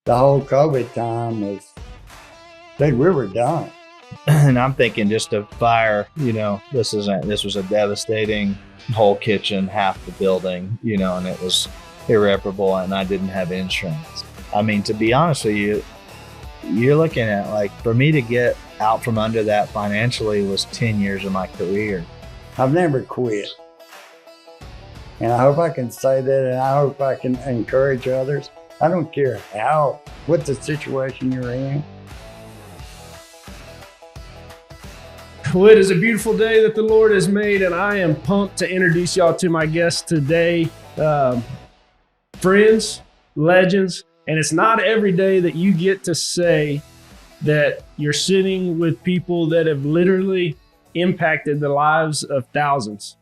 the whole COVID time was, dude, we were done. And I'm thinking just a fire, this was a devastating whole kitchen, half the building, and it was irreparable, and I didn't have insurance. I mean, to be honest with you, you're looking at, like, for me to get out from under that financially was 10 years of my career. I've never quit. And I hope I can say that, and I hope I can encourage others. I don't care what the situation you're in. Well, it is a beautiful day that the Lord has made, and I am pumped to introduce y'all to my guests today. Friends, legends, and it's not every day that you get to say that you're sitting with people that have literally impacted the lives of thousands,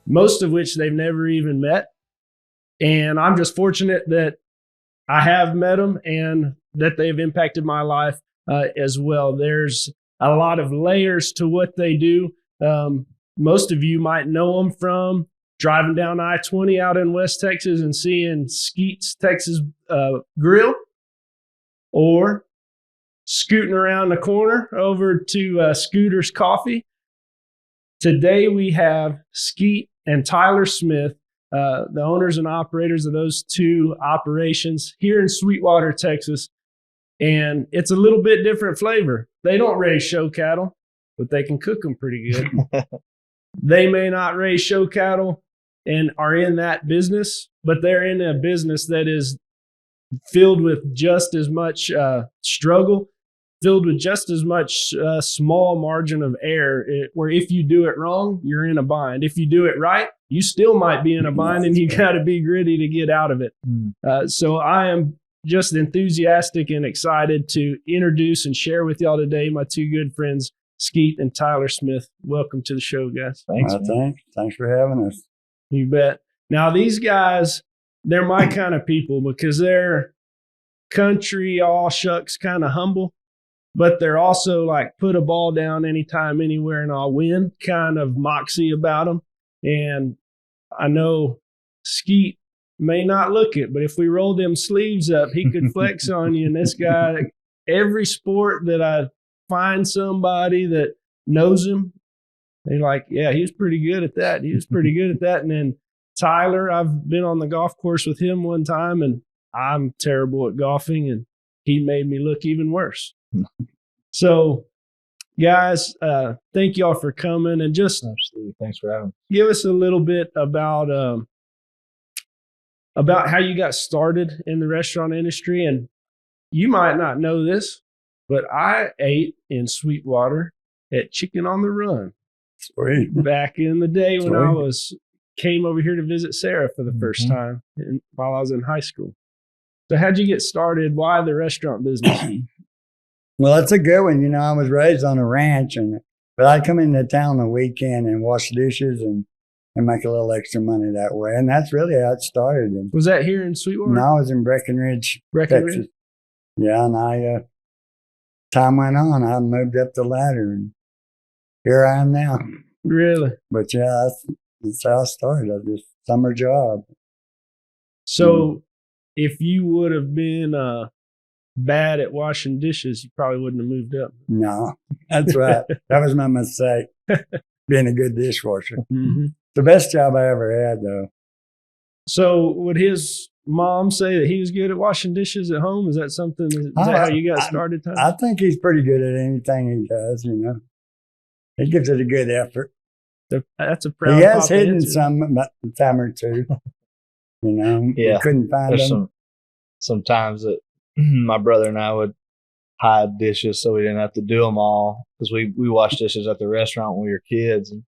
most of which they've never even met. And I'm just fortunate that I have met them and that they've impacted my life as well. There's a lot of layers to what they do. Most of you might know them from driving down I-20 out in West Texas and seeing Skeet's Texas Grill, or scooting around the corner over to Scooter's Coffee. Today we have Skeet and Tyler Smith, the owners and operators of those two operations here in Sweetwater, Texas. And it's a little bit different flavor. They don't raise show cattle, but they can cook them pretty good. They may not raise show cattle and are in that business, but they're in a business that is filled with just as much struggle, filled with just as much small margin of error, where if you do it wrong, you're in a bind. If you do it right, you still might be in a bind, and you got to be gritty to get out of it. So I am just enthusiastic and excited to introduce and share with y'all today my two good friends, Skeet and Tyler Smith. Welcome to the show, guys. Thanks. Thanks for having us. You bet. Now, these guys, they're my kind of people because they're country, all shucks, kind of humble, but they're also like put a ball down anytime, anywhere, and I'll win kind of moxie about them. And I know Skeet may not look it, but if we roll them sleeves up, he could flex on you. And this guy, every sport that I find somebody that knows him, they're like, yeah, he was pretty good at that. He was pretty good at that. And then Tyler, I've been on the golf course with him one time, and I'm terrible at golfing, and he made me look even worse. So, guys, thank y'all for coming, and just absolutely, thanks for having me. Give us a little bit about how you got started in the restaurant industry. And you might not know this, but I ate in Sweetwater at Chicken on the Run. Sweet. Back in the day when I came over here to visit Sarah for the first time while I was in high school. So how'd you get started? Why the restaurant business? Well, that's a good one. I was raised on a ranch, but I'd come into town the weekend and wash dishes and make a little extra money that way. And that's really how it started. Was that here in Sweetwater? No, I was in Breckenridge, Texas. Yeah, and time went on. I moved up the ladder, and here I am now. Really? But yeah, that's how I started. I just summer job. So if you would have been bad at washing dishes, you probably wouldn't have moved up. No, that's right. That was my mistake, being a good dishwasher. Mm-hmm. The best job I ever had, though. So would his mom say that he was good at washing dishes at home? Is that something? Is that how you got started, Tom? I think he's pretty good at anything he does, He gives it a good effort. That's a proud. He has hidden some time or two. Yeah, we couldn't find them. Sometimes that my brother and I would hide dishes so we didn't have to do them all, because we washed dishes at the restaurant when we were kids, and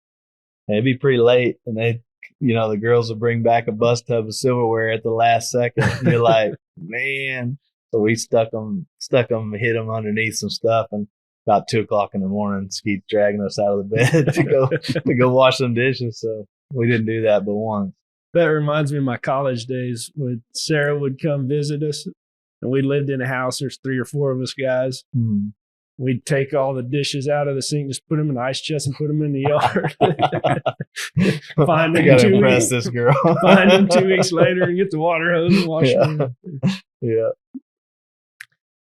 it'd be pretty late, and the girls would bring back a bus tub of silverware at the last second. And you're like, man. So we stuck them, hid them underneath some stuff, and about 2:00 in the morning, Skeet dragging us out of the bed to go wash some dishes. So we didn't do that but once. That reminds me of my college days when Sarah would come visit us, and we lived in a house. There's 3 or 4 of us guys. Mm. We'd take all the dishes out of the sink, just put them in the ice chest and put them in the yard. Find them gotta impress this girl. Find them 2 weeks later and get the water hose and wash them. Yeah.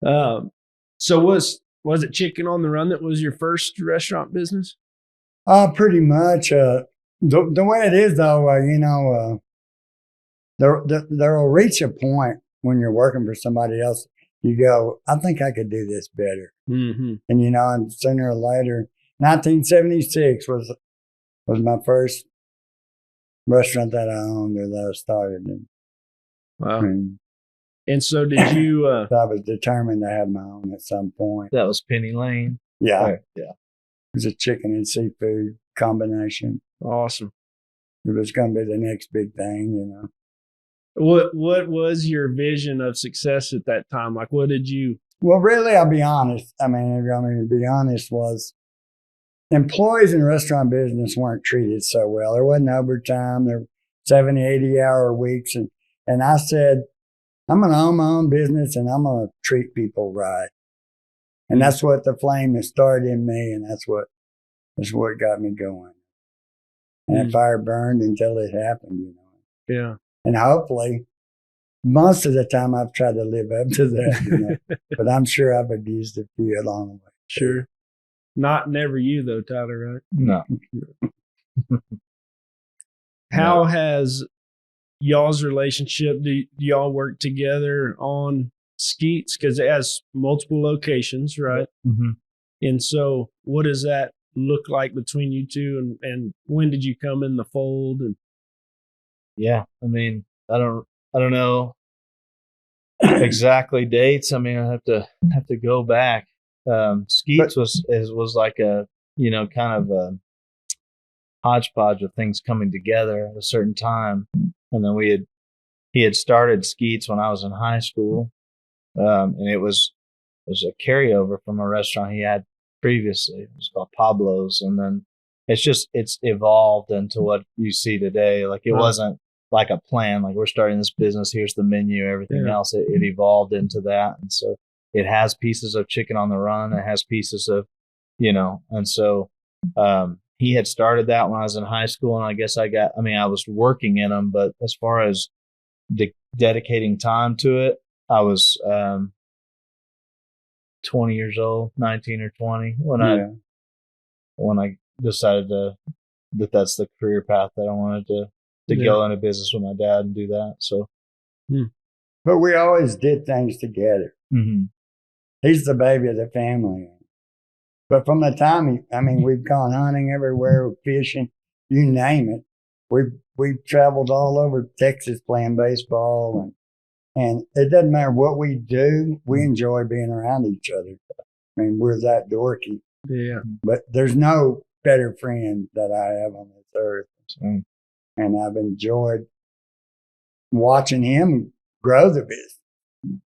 So was it Chicken on the Run that was your first restaurant business? Pretty much. The way it is, though, there will reach a point when you're working for somebody else. You go, I think I could do this better. Mm-hmm. And and sooner or later, 1976 was my first restaurant that I owned or that I started. Wow. And And so did you? so I was determined to have my own at some point. That was Penny Lane. Yeah, Right, yeah. it was a chicken and seafood combination. Awesome. It was going to be the next big thing. What was your vision of success at that time? Like, what did you? Well, really, I'll be honest. I mean, if I'm going to be honest, was employees in restaurant business weren't treated so well. There wasn't overtime. There were 70, 80-hour weeks. And I said, I'm going to own my own business and I'm going to treat people right. And that's what the flame that started in me. And that's what got me going. And that fire burned until it happened, Yeah. And hopefully, most of the time I've tried to live up to that, but I'm sure I've abused a few along the way. Sure. Never you though, Tyler, right? No. How has y'all's relationship, do y'all work together on Skeets? Because it has multiple locations, right? Mm-hmm. And so what does that look like between you two? And when did you come in the fold? And Yeah, I mean, I don't know exactly dates. I mean, I have to go back. Skeets was like a kind of a hodgepodge of things coming together at a certain time, and then he had started Skeets when I was in high school, and it was a carryover from a restaurant he had previously. It was called Pablo's, and then it's evolved into what you see today. Like it wasn't like a plan, like we're starting this business, here's the menu, everything else. It evolved into that. And so it has pieces of Chicken on the Run. It has pieces of, and so he had started that when I was in high school. And I guess I was working in them, but as far as dedicating time to it, I was 20 years old, 19 or 20 when I decided that's the career path that I wanted to go into business with my dad and do that. So, but we always did things together. Mm-hmm. He's the baby of the family. But from the time we've gone hunting everywhere, fishing, you name it. We've traveled all over Texas playing baseball, and it doesn't matter what we do. We enjoy being around each other. I mean, we're that dorky. Yeah. But there's no better friend that I have on this earth. And I've enjoyed watching him grow the business,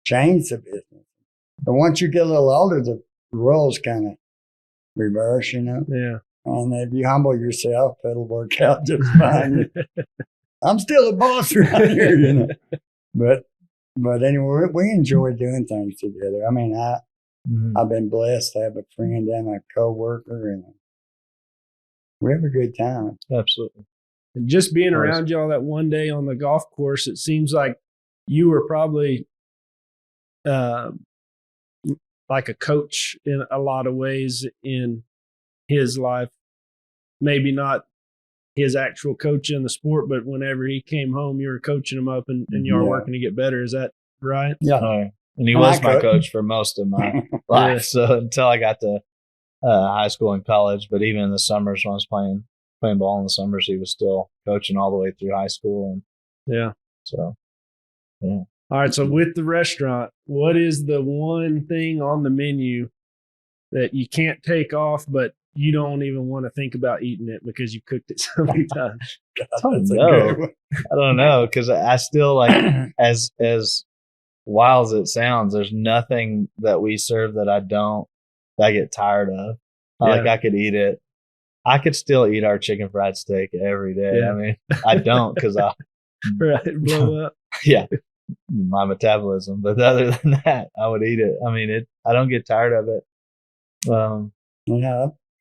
change the business. But once you get a little older, the roles kind of reverse, Yeah. And if you humble yourself, it'll work out just fine. I'm still a boss around here, But anyway, we enjoy doing things together. I mean, I've been blessed to have a friend and a coworker, and we have a good time. Absolutely. And just being around y'all that one day on the golf course, it seems like you were probably like a coach in a lot of ways in his life. Maybe not his actual coach in the sport, but whenever he came home, you were coaching him up and you were working to get better. Is that right? Yeah. And he was my coach for most of my life. So until I got to high school and college, but even in the summers when I was playing ball in the summers, he was still coaching all the way through high school. And so, yeah. All right. So with the restaurant, what is the one thing on the menu that you can't take off, but you don't even want to think about eating it because you cooked it so many times? I don't know. Cause I still as wild as it sounds, there's nothing that we serve that I get tired of. I could eat it. I could still eat our chicken fried steak every day. I mean, I don't because blow up. Yeah, my metabolism. But other than that, I would eat it. I mean, I don't get tired of it.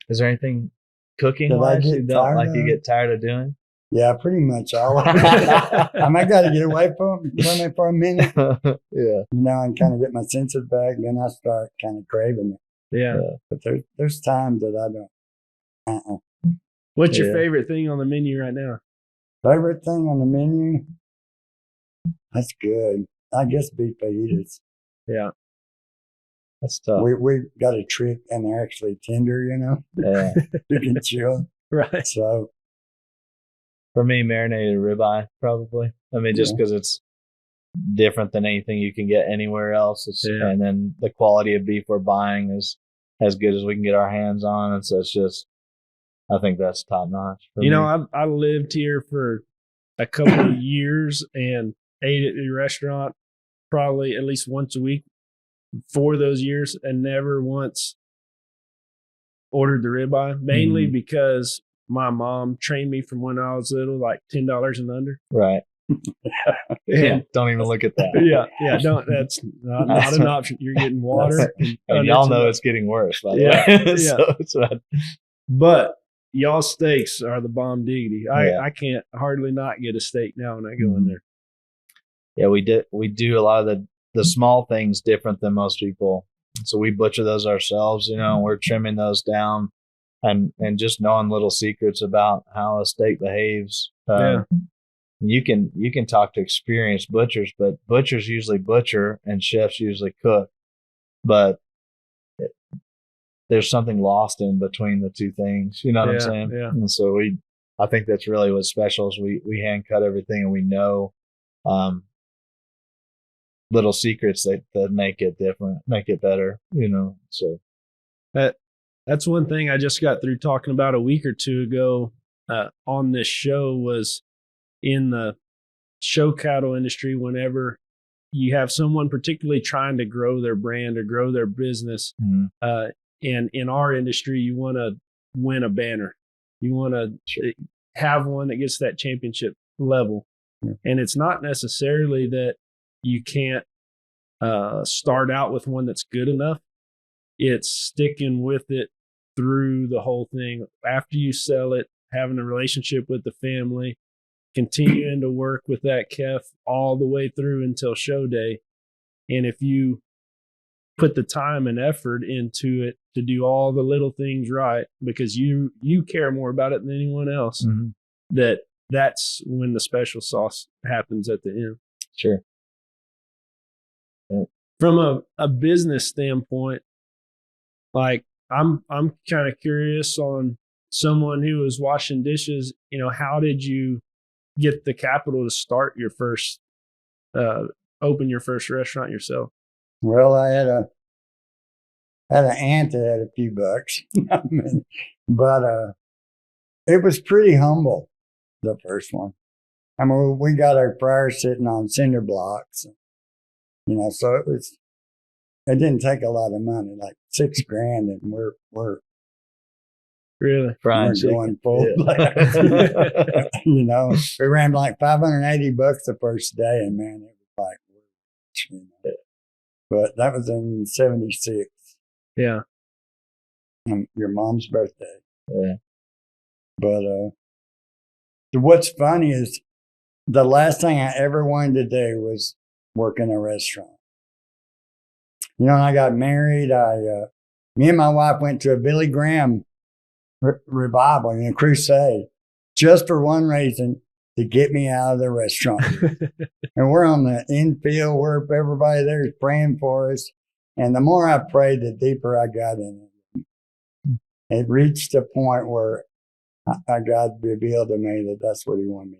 Is there anything cooking wise you don't like? You get tired of doing? Yeah, pretty much all of it. I might got to get away from it for a minute, Yeah. and kind of get my senses back. Then I start kind of craving it. Yeah. But there's times that I don't. What's your Yeah. favorite thing on the menu right now? Favorite thing on the menu? That's good. I guess beef fajitas. Yeah. That's tough. We got a trick, and they're actually tender. Yeah. You can chew. Right. So For me, marinated ribeye, probably. I mean, just because it's different than anything you can get anywhere else. And then the quality of beef we're buying is as good as we can get our hands on. And so it's just, I think that's top notch. I lived here for a couple of years and ate at the restaurant probably at least once a week for those years and never once ordered the ribeye, mainly because my mom trained me from when I was little, like $10 and under. Right. Yeah, don't even look at that. Yeah. That's not an option. You're getting water. And y'all know it's getting worse, by the way. So it's bad. But y'all steaks are the bomb diggity. I can't hardly not get a steak now when I go in there. Yeah, we do a lot of the small things different than most people. So we butcher those ourselves, we're trimming those down and just knowing little secrets about how a steak behaves. You can talk to experienced butchers, but butchers usually butcher and chefs usually cook. But there's something lost in between the two things. You know what I'm saying? Yeah. And so I think that's really what's special is we hand cut everything and we know little secrets that make it different, make it better, so. That's one thing I just got through talking about a week or two ago on this show was in the show cattle industry, whenever you have someone particularly trying to grow their brand or grow their business, and in our industry, you want to win a banner. You want to have one that gets that championship level. And it's not necessarily that you can't start out with one that's good enough. It's sticking with it through the whole thing. After you sell it, having a relationship with the family, continuing to work with that calf all the way through until show day. And if you put the time and effort into it to do all the little things right, because you care more about it than anyone else, that's when the special sauce happens at the end. Sure. Yeah. From a business standpoint, like I'm kind of curious on someone who was washing dishes, how did you get the capital to start your first, open your first restaurant yourself? Well, I had an aunt that had a few bucks, but it was pretty humble, the first one. I mean, we got our fryer sitting on cinder blocks, so it didn't take a lot of money, like $6,000, and we're really frying going full. We ran like $580 the first day, and man, it was like, but that was in '76. Yeah. Your mom's birthday. Yeah. But what's funny is the last thing I ever wanted to do was work in a restaurant. When I got married, me and my wife went to a Billy Graham revival in a crusade just for one reason, to get me out of the restaurant. And we're on the infield where everybody there is praying for us. And the more I prayed, the deeper I got in it. It reached a point where God revealed to me that that's what he wanted me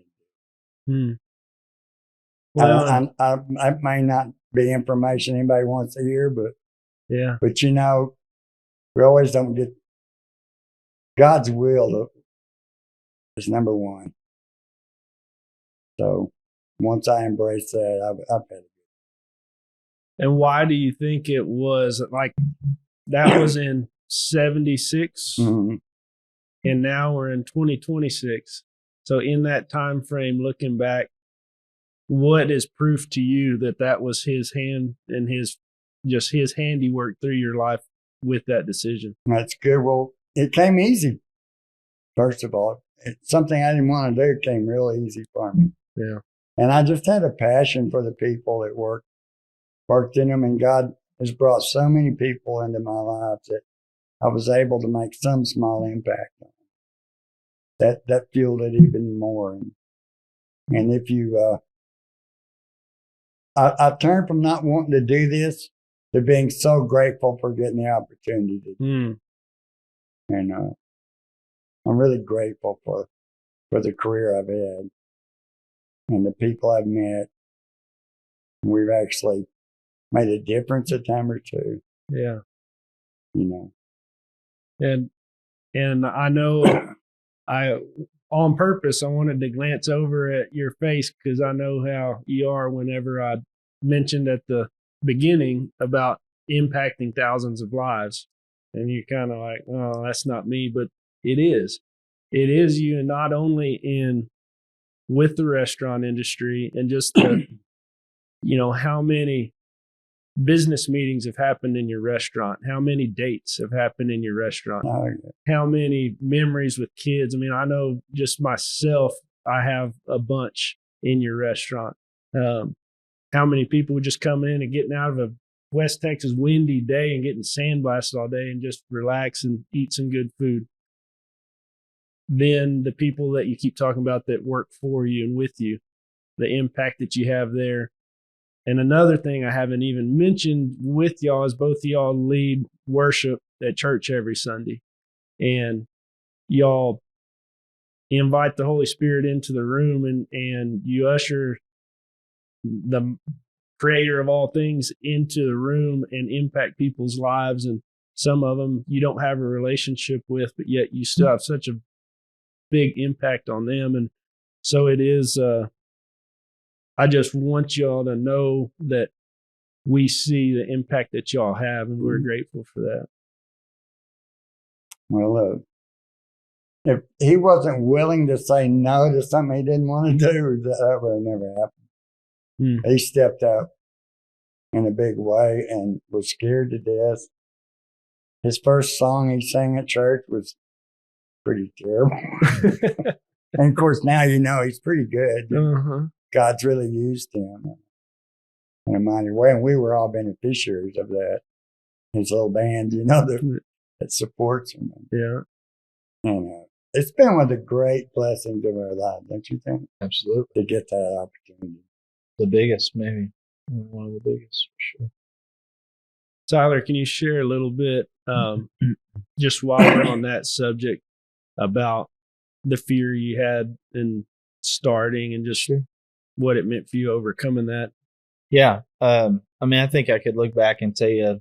to do. Well, I may not be information anybody wants to hear, but we always don't get God's will is number one. So once I embraced that, I've had it. And why do you think it was like that was in 76 and now we're in 2026? So in that time frame, looking back, what is proof to you that was his hand and his handiwork through your life with that decision? That's good. Well, it came easy. First of all, something I didn't want to do came real easy for me. Yeah. And I just had a passion for the people that worked in them. And God has brought so many people into my life that I was able to make some small impact on them. That fueled it even more. And if you, I turned from not wanting to do this to being so grateful for getting the opportunity to do it. And I'm really grateful for the career I've had and the people I've met. We've actually made a difference a time or two. Yeah. You know. And I know on purpose, I wanted to glance over at your face because I know how you are whenever I mentioned at the beginning about impacting thousands of lives. And you're kind of like, oh, that's not me, but it is. It is you, and not only with the restaurant industry and just the, how many business meetings have happened in your restaurant, how many dates have happened in your restaurant, how many memories with kids. I mean, I know just myself, I have a bunch in your restaurant. How many people just coming in and getting out of a West Texas windy day and getting sandblasted all day and just relax and eat some good food. Then the people that you keep talking about that work for you and with you, the impact that you have there. And another thing I haven't even mentioned with y'all is both of y'all lead worship at church every Sunday. And y'all invite the Holy Spirit into the room and you usher the creator of all things into the room and impact people's lives. And some of them you don't have a relationship with, but yet you still have such a big impact on them. And so it is, I just want y'all to know that we see the impact that y'all have, and we're grateful for that. Well, if he wasn't willing to say no to something he didn't want to do, that would have never happened. He stepped up in a big way and was scared to death. His first song he sang at church was pretty terrible. And of course, now he's pretty good. Uh-huh. God's really used him in a mighty way. And we were all beneficiaries of that. His little band, that supports him. Yeah. And it's been one of the great blessings of our life, don't you think? Absolutely. To get that opportunity. The biggest, maybe. One of the biggest, for sure. Tyler, can you share a little bit, just while we're on that subject, about the fear you had in starting and just what it meant for you overcoming that? Yeah. I think I could look back and tell you a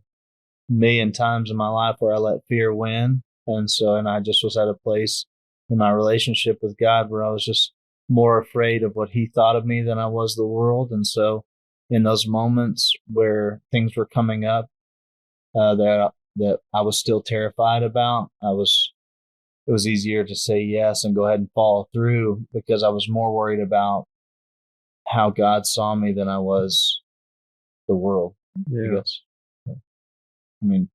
million times in my life where I let fear win. And I just was at a place in my relationship with God where I was just more afraid of what he thought of me than I was the world. And so in those moments where things were coming up that I was still terrified about, it was easier to say yes and go ahead and follow through because I was more worried about how God saw me than I was the world. Yeah. I guess. I mean,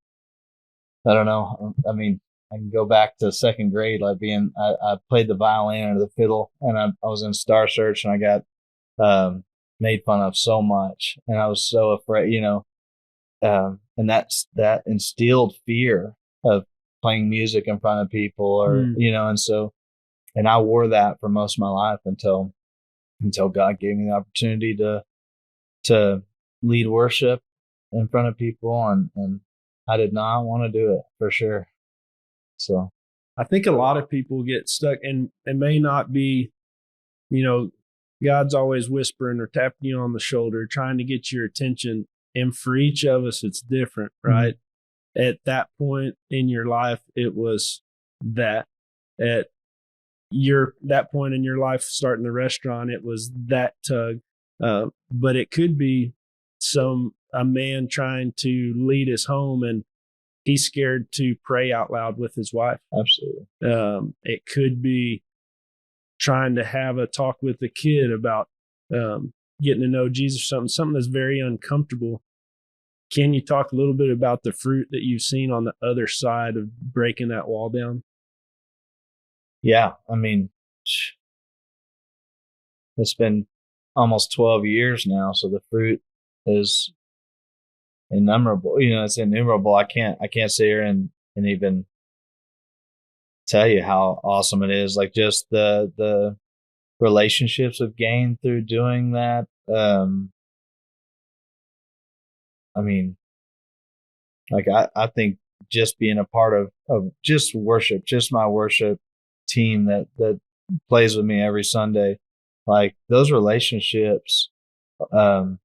I don't know. I mean, I can go back to second grade, like I played the violin or the fiddle, and I was in Star Search, and I got made fun of so much, and I was so afraid, and that instilled fear of playing music in front of people, or and I wore that for most of my life until God gave me the opportunity to lead worship in front of people, and I did not want to do it for sure. So I think a lot of people get stuck, and it may not be, God's always whispering or tapping you on the shoulder, trying to get your attention. And for each of us, it's different, right? Mm-hmm. At that point in your life, it was that. At that point in your life, starting the restaurant, it was that tug. But it could be a man trying to lead his home and he's scared to pray out loud with his wife. Absolutely. It could be trying to have a talk with the kid about getting to know Jesus, something that's very uncomfortable. Can you talk a little bit about the fruit that you've seen on the other side of breaking that wall down? Yeah. I mean, it's been almost 12 years now. So the fruit is innumerable. It's innumerable. I can't sit here and even tell you how awesome it is. Like just the relationships we've gained through doing that. I mean, like I think just being a part of just worship, just my worship team that plays with me every Sunday, like those relationships. When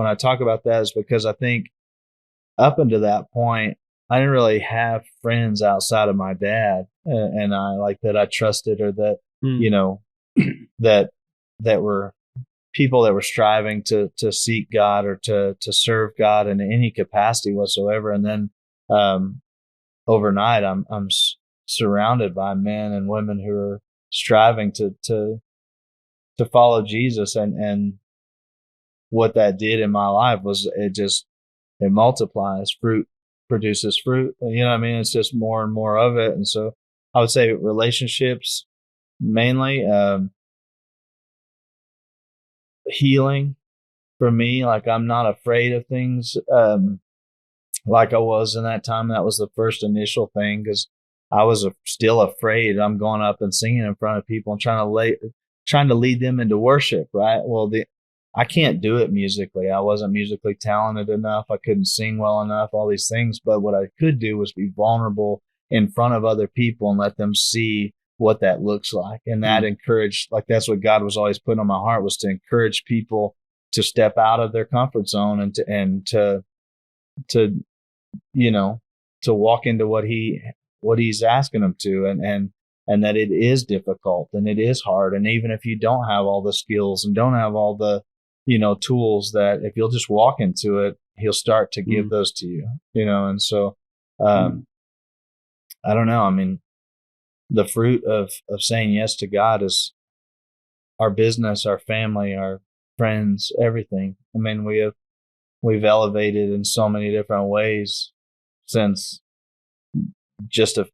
I talk about that is because I think up until that point, I didn't really have friends outside of my dad and I like that I trusted or that, that were people that were striving to seek God or to serve God in any capacity whatsoever. And then, overnight I'm surrounded by men and women who are striving to follow Jesus. And what that did in my life was it multiplies. Fruit produces fruit. You know what I mean? It's just more and more of it. And so I would say relationships mainly, healing for me. Like I'm not afraid of things, like I was in that time. That was the first initial thing because I was still afraid. I'm going up and singing in front of people and trying to lead them into worship. Right. Well, I can't do it musically. I wasn't musically talented enough. I couldn't sing well enough, all these things. But what I could do was be vulnerable in front of other people and let them see what that looks like. And that encouraged, like that's what God was always putting on my heart, was to encourage people to step out of their comfort zone and to walk into what he's asking them to, and that it is difficult and it is hard. And even if you don't have all the skills and don't have all the, tools, that if you'll just walk into it, he'll start to give those to you, And so, I don't know. I mean, the fruit of saying yes to God is our business, our family, our friends, everything. I mean, we've elevated in so many different ways since just if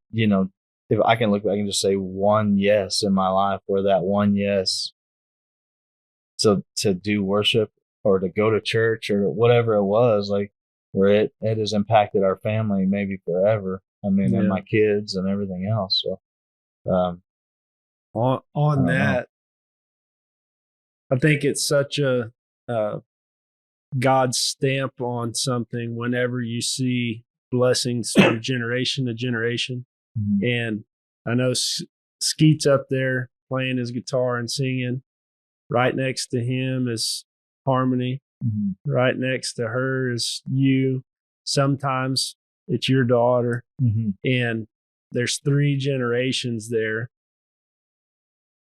I can look back and just say one yes in my life, where that one yes to do worship or to go to church or whatever it was, like where it has impacted our family maybe forever. I mean, and my kids and everything else. So, on that, I think it's such a God's stamp on something whenever you see blessings from generation to generation. Mm-hmm. And I know Skeet's up there playing his guitar and singing. Right next to him is Harmony. Mm-hmm. Right next to her is you. Sometimes it's your daughter. Mm-hmm. And there's 3 generations there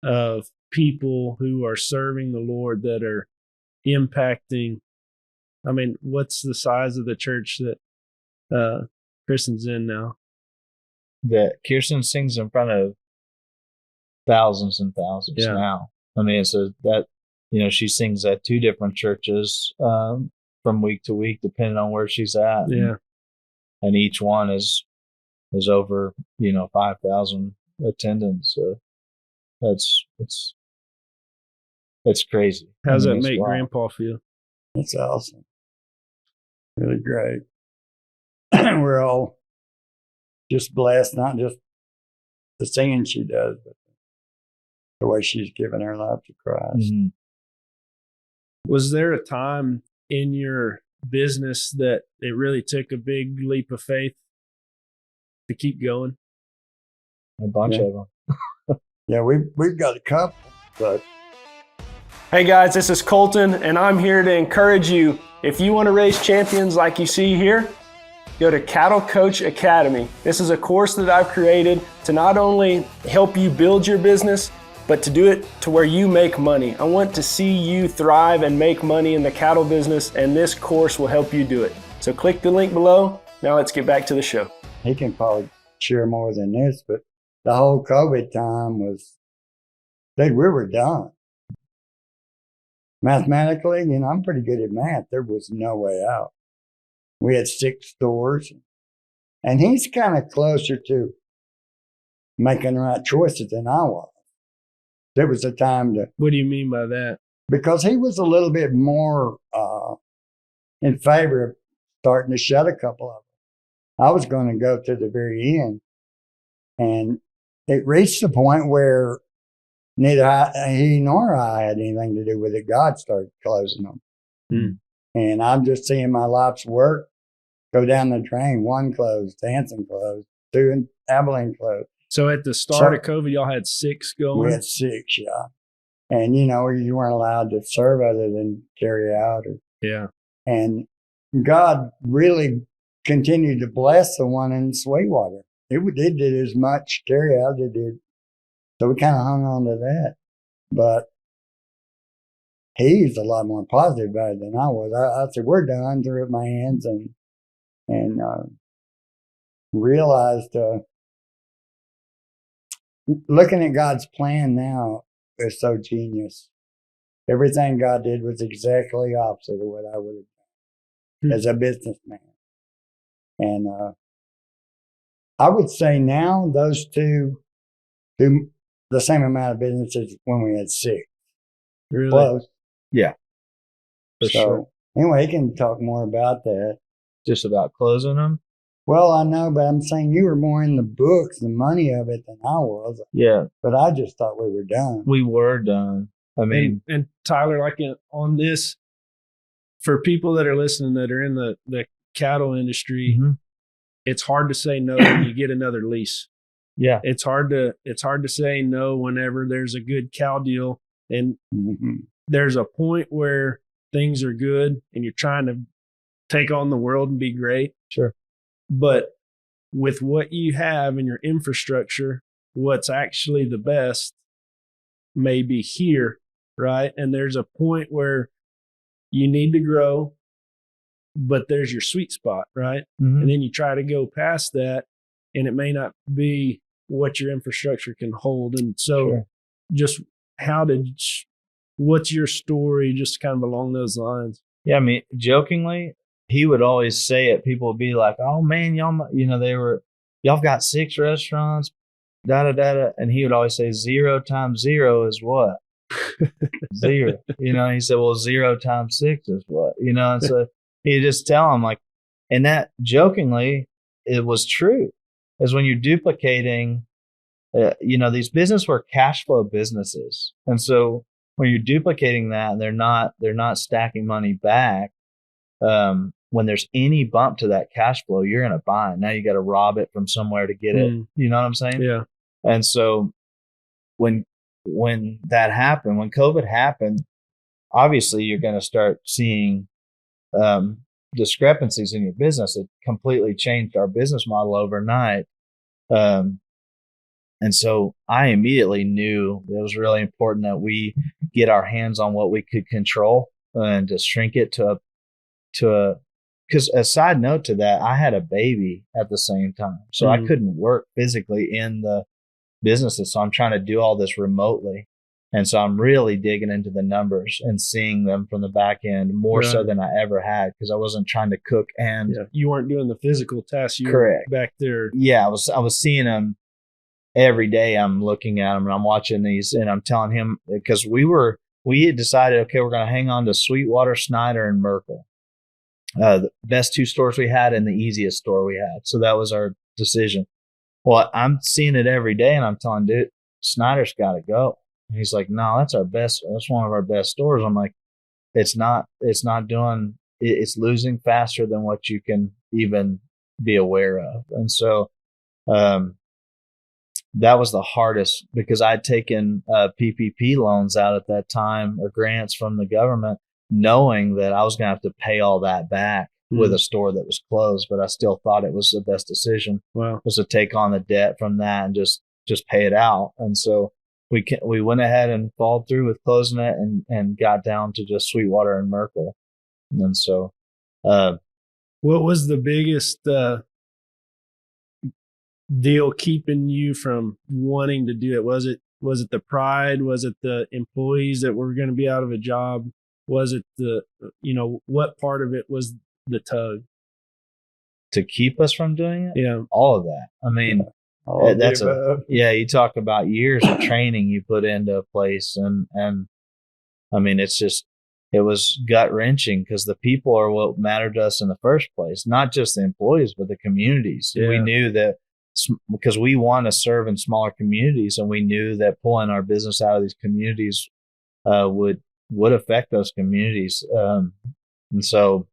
of people who are serving the Lord that are impacting. I mean, what's the size of the church that Kristen's in now? That Kirsten sings in front of thousands and thousands now. I mean, so that, she sings at 2 different churches from week to week, depending on where she's at. Yeah. And each one is over, 5,000 attendance. So it's crazy. How's that make Grandpa feel? That's awesome. Really great. We're all just blessed, not just the singing she does, but the way she's given her life to Christ. Mm-hmm. Was there a time in your business that it really took a big leap of faith to keep going? A bunch of them. Yeah, we've got a couple, but. Hey guys, this is Colton, and I'm here to encourage you. If you want to raise champions like you see here, go to Cattle Coach Academy. This is a course that I've created to not only help you build your business, but to do it to where you make money. I want to see you thrive and make money in the cattle business, and this course will help you do it. So click the link below. Now let's get back to the show. He can probably share more than this, but the whole COVID time was, we were done. Mathematically, I'm pretty good at math. There was no way out. We had 6 stores, and he's kind of closer to making the right choices than I was. It was a time to, What do you mean by that? because he was a little bit more in favor of starting to shut a couple of them. I was going to go to the very end. And it reached the point where neither he nor I had anything to do with it. God started closing them. Mm. And I'm just seeing my life's work go down the drain. One closed, Hanson closed, two in Abilene closed. So at the start of COVID, y'all had 6 going? We had 6, yeah. And, you weren't allowed to serve other than carry out. Yeah. And God really continued to bless the one in Sweetwater. It did as much carry out as it did. So we kind of hung on to that. But he's a lot more positive about it than I was. I said, we're done, threw up my hands and realized looking at God's plan now is so genius. Everything God did was exactly opposite of what I would have done as a businessman. And I would say now those two do the same amount of business as when we had 6. Really? Close. Yeah. For sure. Anyway, he can talk more about that. Just about closing them? Well, I know, but I'm saying you were more in the books, the money of it, than I was. Yeah. But I just thought we were done. We were done. I mean, and Tyler, like on this, for people that are listening that are in the cattle industry, mm-hmm. It's hard to say no when you get another lease. Yeah. It's hard to say no whenever there's a good cow deal. And Mm-hmm. there's a point where things are good and you're trying to take on the world and be great. Sure. But with what you have in your infrastructure, what's actually the best may be here, right? And there's a point where you need to grow, but there's your sweet spot, right? Mm-hmm. And then you try to go past that and it may not be what your infrastructure can hold. And so Sure. just what's your story just kind of along those lines? Yeah, I mean, jokingly, he would always say it. People would be like, "Oh man, y'all got 6 restaurants, da da da da," and he would always say, 0 times 0 is what? 0. He said, "Well, 0 times 6 is what?" And so he'd just tell him like, and that jokingly, it was true, is when you're duplicating. These businesses were cash flow businesses, and so when you're duplicating that, and they're not stacking money back. When there's any bump to that cash flow, you're in a bind. Now you got to rob it from somewhere to get it. You know what I'm saying? Yeah. And so when that happened, when COVID happened, obviously you're going to start seeing discrepancies in your business. It completely changed our business model overnight. And so I immediately knew it was really important that we get our hands on what we could control and to shrink it to a, because a side note to that, I had a baby at the same time. So I couldn't work physically in the businesses. So I'm trying to do all this remotely. And so I'm really digging into the numbers and seeing them from the back end more so than I ever had, because I wasn't trying to cook and you weren't doing the physical tasks. You correct were back there. Yeah, I was seeing them every day. I'm looking at them and I'm watching these and I'm telling him, because we had decided, okay, we're going to hang on to Sweetwater, Snyder, and Merkel. The best 2 stores we had and the easiest store we had. So that was our decision. Well, I'm seeing it every day and I'm telling dude, Snyder's got to go. And he's like, no, that's our best. That's one of our best stores. I'm like, it's not doing, it's losing faster than what you can even be aware of. And so, that was the hardest, because I'd taken PPP loans out at that time, or grants from the government, knowing that I was going to have to pay all that back with a store that was closed. But I still thought it was the best decision was to take on the debt from that and just pay it out. And so we went ahead and followed through with closing it and got down to just Sweetwater and Merkel. And so, what was the biggest deal keeping you from wanting to do it? Was it the pride? Was it the employees that were going to be out of a job? Was it what part of it was the tug to keep us from doing it? Yeah. All of that. I mean, All of That's the above. you talk about years of training you put into a place, and I mean, it was gut wrenching because the people are what mattered to us in the first place, not just the employees, but the communities. Yeah. We knew that because we want to serve in smaller communities, and we knew that pulling our business out of these communities would affect those communities. And so,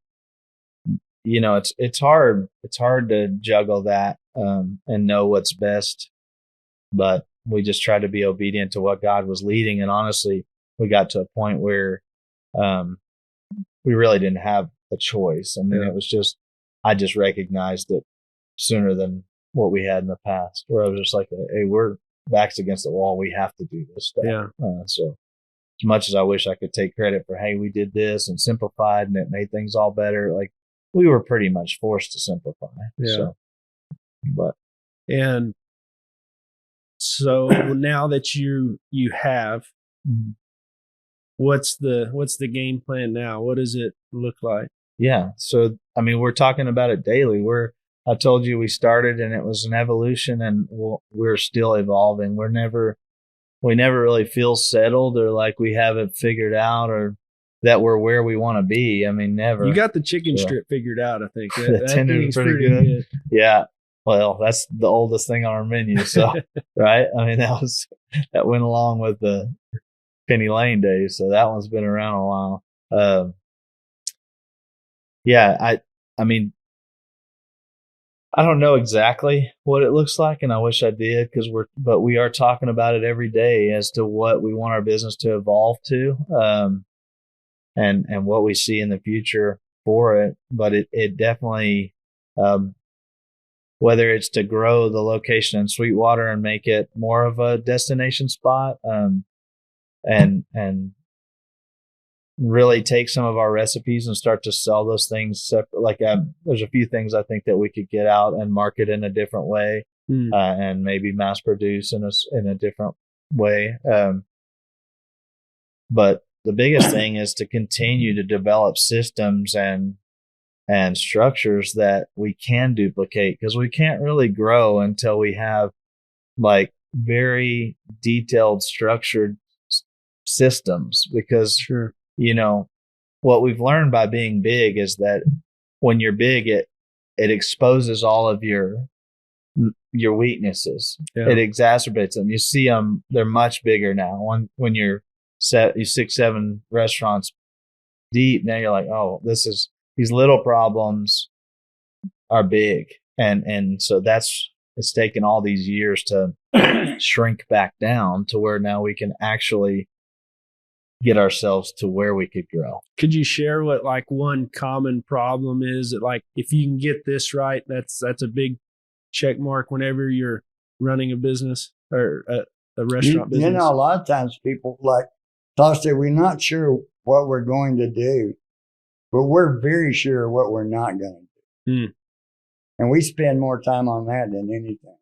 it's hard to juggle that, and know what's best, but we just tried to be obedient to what God was leading. And honestly, we got to a point where, we really didn't have a choice. I mean, it was just, I just recognized it sooner than what we had in the past, where I was just like, hey, we're backs against the wall. We have to do this stuff. Yeah. So as much as I wish I could take credit for, hey, we did this and simplified and it made things all better, like we were pretty much forced to simplify. Yeah. And so now that you have, what's the game plan now? What does it look like? Yeah. So, I mean, we're talking about it daily. I told you we started and it was an evolution, and we're still evolving. We never really feel settled or like we have it figured out or that we're where we want to be. I mean, never. You got the chicken strip figured out, I think. The tender is pretty good. Yeah. Well, that's the oldest thing on our menu. So, right. I mean, that went along with the Penny Lane days. So that one's been around a while. I mean, I don't know exactly what it looks like, and I wish I did, but we are talking about it every day as to what we want our business to evolve to, and what we see in the future for it. But it definitely, whether it's to grow the location in Sweetwater and make it more of a destination spot, and really take some of our recipes and start to sell those things separate. Like, there's a few things I think that we could get out and market in a different way, and maybe mass produce in a different way. But the biggest thing is to continue to develop systems and structures that we can duplicate, because we can't really grow until we have like very detailed structured systems, because what we've learned by being big is that when you're big, it exposes all of your weaknesses. Yeah. It exacerbates them. You see them, they're much bigger now. When you're 6-7 restaurants deep, now you're like, oh, these little problems are big. And so it's taken all these years to shrink back down to where now we can actually get ourselves to where we could grow. Could you share what like one common problem is that, like, if you can get this right, that's a big check mark whenever you're running a business or a restaurant business? A lot of times people like Tosh said, we're not sure what we're going to do, but we're very sure what we're not going to do. And we spend more time on that than anything.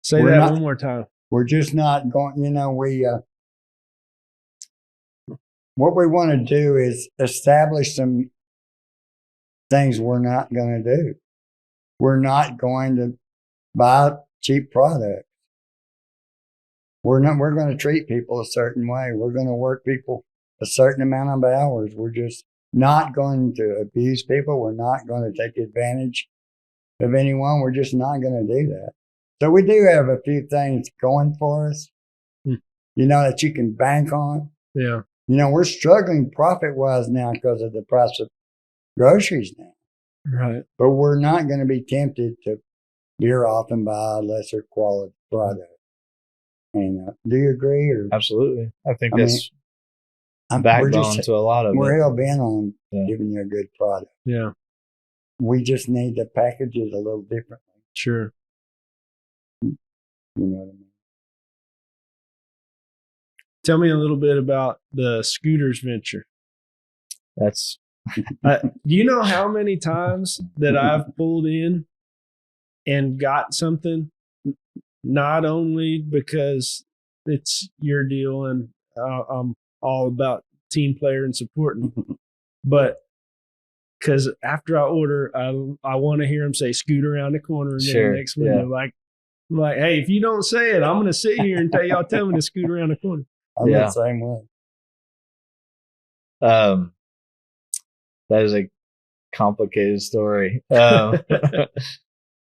Say that one more time. We're just not going, what we want to do is establish some things we're not going to do. We're not going to buy cheap products. We're going to treat people a certain way. We're going to work people a certain amount of hours. We're just not going to abuse people. We're not going to take advantage of anyone. We're just not going to do that. So we do have a few things going for us, that you can bank on. Yeah. We're struggling profit-wise now because of the price of groceries now. Right. But we're not going to be tempted to veer off and buy a lesser quality product. And do you agree? Or absolutely. I think that's backbone to a lot of it. We're hell bent on giving you a good product. Yeah. We just need to package it a little differently. Sure. You know what I mean? Tell me a little bit about the scooters venture. That's do you know how many times that I've pulled in and got something, not only because it's your deal and I'm all about team player and supporting, but because after I order, I want to hear them say "scoot around the corner" and then the next window. Like, I'm like, hey, if you don't say it, I'm going to sit here until y'all tell me to scoot around the corner. I'm Yeah. the same way. That is a complicated story.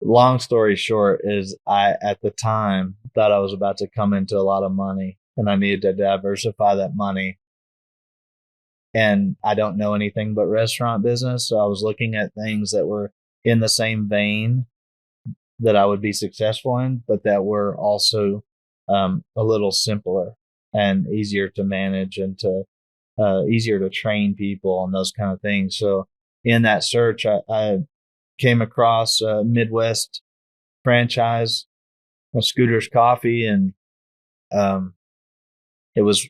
Long story short is I, at the time, thought I was about to come into a lot of money and I needed to diversify that money. And I don't know anything but restaurant business. So I was looking at things that were in the same vein that I would be successful in, but that were also a little simpler and easier to manage and to easier to train people and those kind of things. So in that search, I came across a Midwest franchise of Scooter's Coffee, and it was,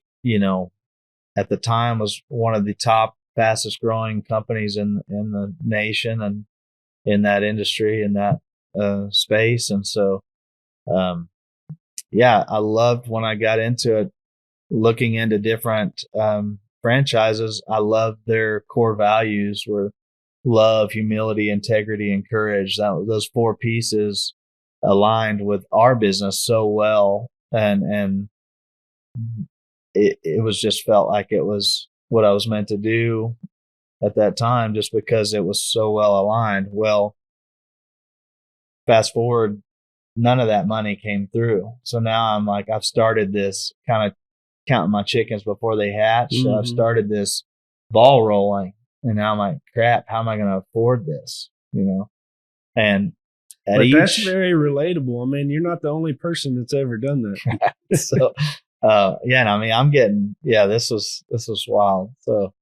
at the time was one of the top fastest growing companies in the nation and in that industry, in that space. And so, I loved when I got into it, looking into different franchises. I loved their core values were love, humility, integrity, and courage. Those four pieces aligned with our business so well. And it was just felt like it was what I was meant to do at that time, just because it was so well aligned. Well, fast forward, none of that money came through. So now I'm like, I've started this kind of counting my chickens before they hatch. Mm-hmm. So I've started this ball rolling, and now I'm like, crap, how am I going to afford this? And that's very relatable. I mean, you're not the only person that's ever done that. So, and I mean, I'm getting, this was wild. So,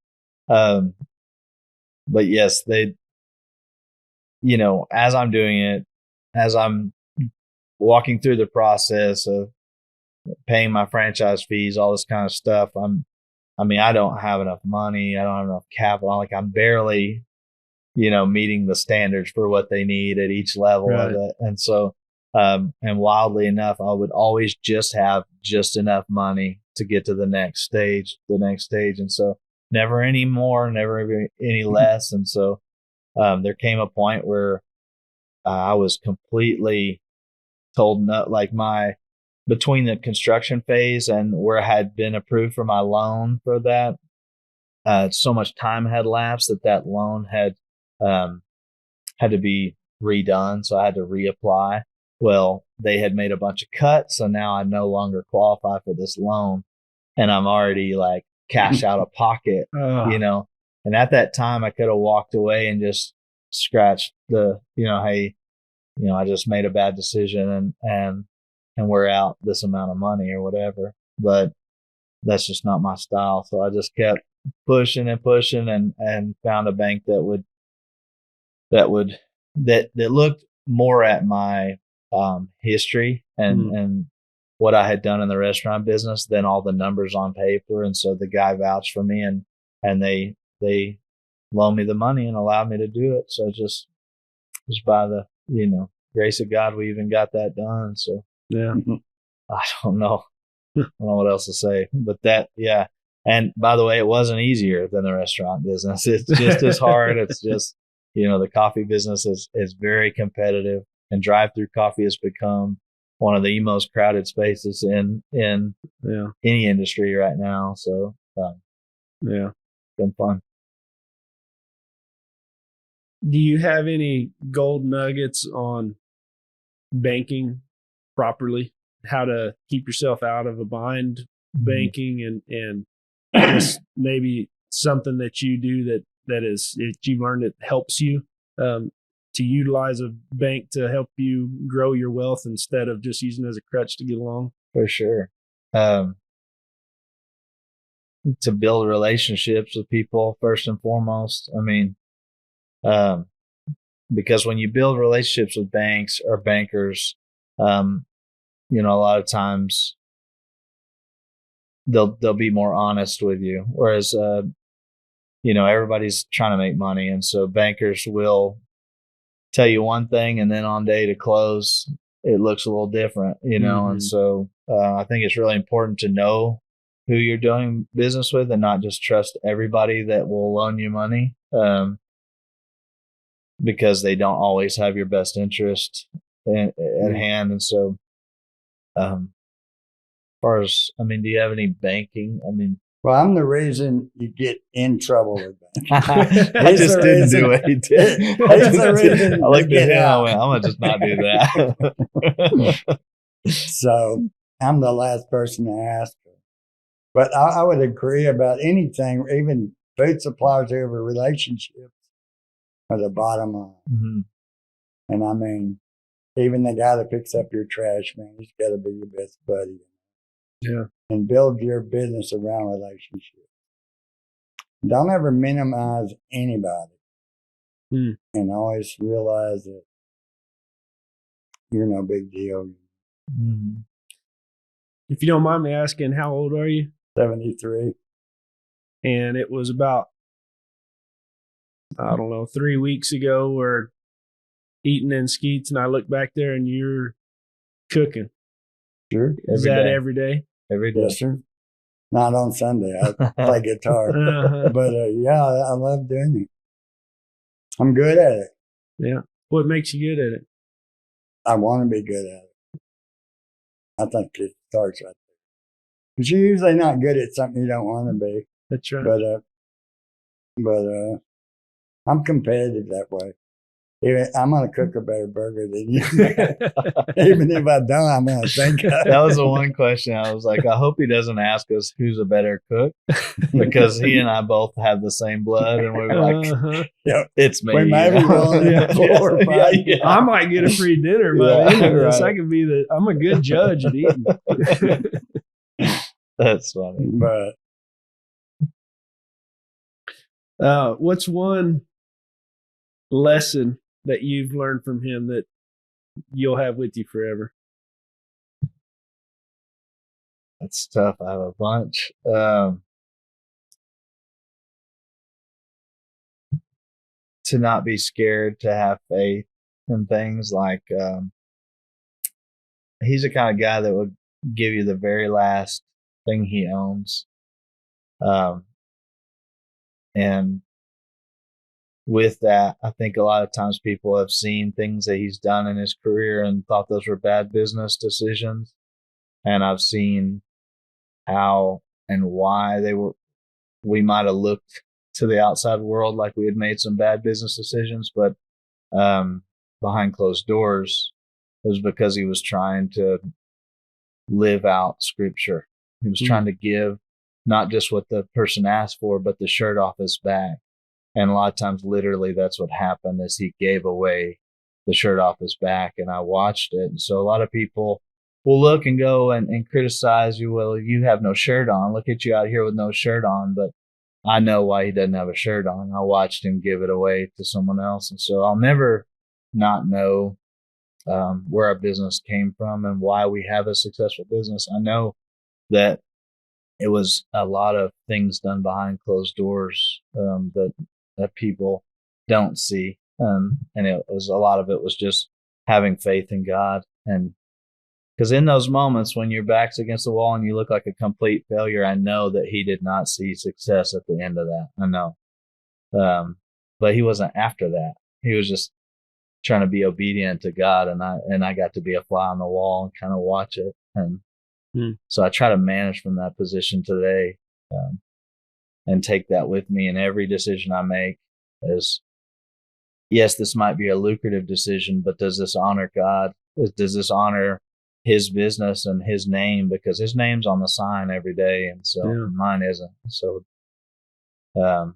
but yes, they, as I'm doing it, as I'm walking through the process of paying my franchise fees, all this kind of stuff, I don't have enough money. I don't have enough capital. Like, I'm barely, meeting the standards for what they need at each level of it. And so, and wildly enough, I would always just have just enough money to get to the next stage. And so never any more, never any less. And so, there came a point where I was completely told no, like between the construction phase and where I had been approved for my loan for that, so much time had lapsed that loan had to be redone. So I had to reapply. Well, they had made a bunch of cuts. So now I no longer qualify for this loan, and I'm already like cash out of pocket, and at that time I could have walked away and just scratched the, hey, I just made a bad decision and we're out this amount of money or whatever. But that's just not my style. So I just kept pushing and found a bank that looked more at my history and what I had done in the restaurant business than all the numbers on paper. And so the guy vouched for me and they loaned me the money and allowed me to do it. So just by the, grace of God, we even got that done. So yeah, I don't know. I don't know what else to say, but And by the way, it wasn't easier than the restaurant business. It's just as hard. It's just, the coffee business is very competitive, and drive-through coffee has become one of the most crowded spaces in any industry right now. So, it's been fun. Do you have any gold nuggets on banking properly, how to keep yourself out of a bind banking, and just maybe something that you do that you've learned that helps you to utilize a bank to help you grow your wealth instead of just using it as a crutch to get along? For sure. To build relationships with people first and foremost. I mean, because when you build relationships with banks or bankers, a lot of times they'll be more honest with you. Whereas, everybody's trying to make money. And so bankers will tell you one thing, and then on day to close, it looks a little different, And so, I think it's really important to know who you're doing business with and not just trust everybody that will loan you money. Because they don't always have your best interest at hand. And so, as far as, I mean, do you have any banking? I mean, Well, I'm the reason you get in trouble with banking. I He's just the didn't reason- do what he did. he's the reason I looked to at get him. I out. went, I'm gonna just not do that. So I'm the last person to ask her. But I would agree about anything, even food suppliers over relationships are the bottom line. Mm-hmm. And I mean, even the guy that picks up your trash, man, he's got to be your best buddy. Yeah. And build your business around relationships. Don't ever minimize anybody. Mm. And always realize that you're no big deal. Mm-hmm. If you don't mind me asking, how old are you? 73. And it was about, I don't know, 3 weeks ago, we're eating in Skeets, and I look back there and you're cooking. Sure. Is Every that day. every day? Every day. Yes, sir. Not on Sunday. I play guitar. Uh-huh. But yeah, I love doing it. I'm good at it. Yeah. What makes you good at it? I want to be good at it. I think it starts right there. Because you're usually not good at something you don't want to be. That's right. But I'm competitive that way. I'm going to cook a better burger than you. Even if I don't, I'm going to think of it. That was the one question. I was like, I hope he doesn't ask us who's a better cook, because he and I both have the same blood, and we're like, Uh-huh. it's me. We may be rolling in Yeah. 4 or 5. I might get a free dinner by Yeah, the end of this. right. I could be I'm a good judge at eating. That's funny. But What's one lesson that you've learned from him that you'll have with you forever? That's tough. I have a bunch. To not be scared, to have faith in things. Like, he's the kind of guy that would give you the very last thing he owns. And with that, I think a lot of times people have seen things that he's done in his career and thought those were bad business decisions. And I've seen how and why we might have looked to the outside world like we had made some bad business decisions, but behind closed doors, it was because he was trying to live out scripture. He was trying to give not just what the person asked for, but the shirt off his back. And a lot of times, literally, that's what happened, is he gave away the shirt off his back. And I watched it. And so a lot of people will look and go and criticize you. Well, you have no shirt on. Look at you out here with no shirt on. But I know why he doesn't have a shirt on. I watched him give it away to someone else. And so I'll never not know where our business came from and why we have a successful business. I know that it was a lot of things done behind closed doors that people don't see. And it was, a lot of it was just having faith in God. And because in those moments when your back's against the wall and you look like a complete failure, I know that he did not see success at the end of that. I know. But he wasn't after that. He was just trying to be obedient to God. And I got to be a fly on the wall and kind of watch it. And so I try to manage from that position today, and take that with me in every decision I make. As, yes, this might be a lucrative decision, but does this honor God? Does this honor his business and his name? Because his name's on the sign every day, and so mine isn't. So, but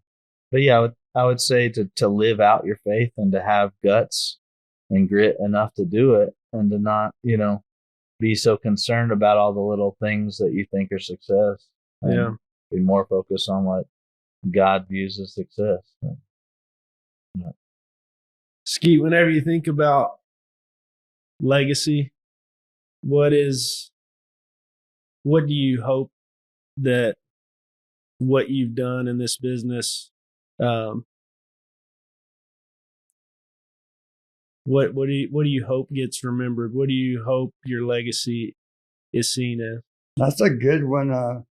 yeah, I would say to live out your faith and to have guts and grit enough to do it, and to not, be so concerned about all the little things that you think are success. And be more focused on what God views as success. Skeet, whenever you think about legacy, what do you hope that what you've done in this business, what do you hope gets remembered? What do you hope your legacy is seen as? That's a good one.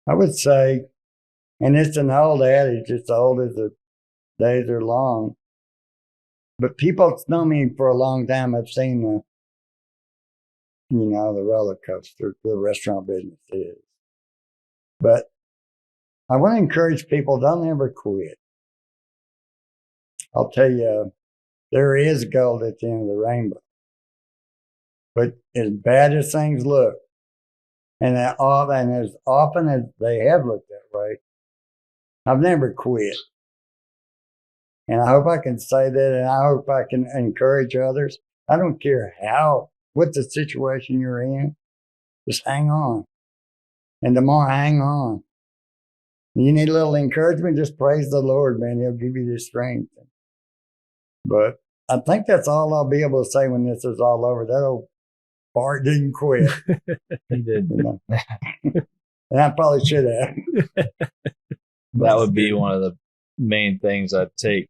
I would say, and it's an old adage, it's old as the days are long, but people that's known me for a long time have seen the roller coaster the restaurant business is. But I want to encourage people, don't ever quit. I'll tell you, there is gold at the end of the rainbow. But as bad as things look, and as often as they have looked that way, I've never quit. And I hope I can say that, and I hope I can encourage others. I don't care what the situation you're in, just hang on. And the more hang on. You need a little encouragement, just praise the Lord, man. He'll give you the strength. But I think that's all I'll be able to say when this is all over. That old Bart didn't quit. He did. And I probably should have. That would be one of the main things I'd take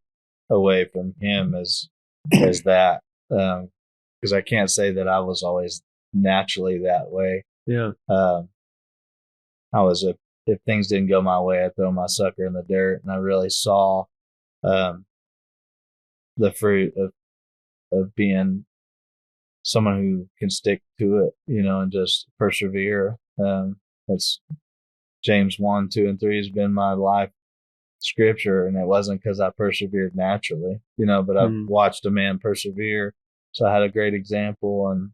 away from him is that, because I can't say that I was always naturally that way. Yeah. If things didn't go my way, I'd throw my sucker in the dirt, and I really saw the fruit of being someone who can stick to it, and just persevere. That's James 1, 2, and 3 has been my life scripture, and it wasn't because I persevered naturally, but I've watched a man persevere. So I had a great example, and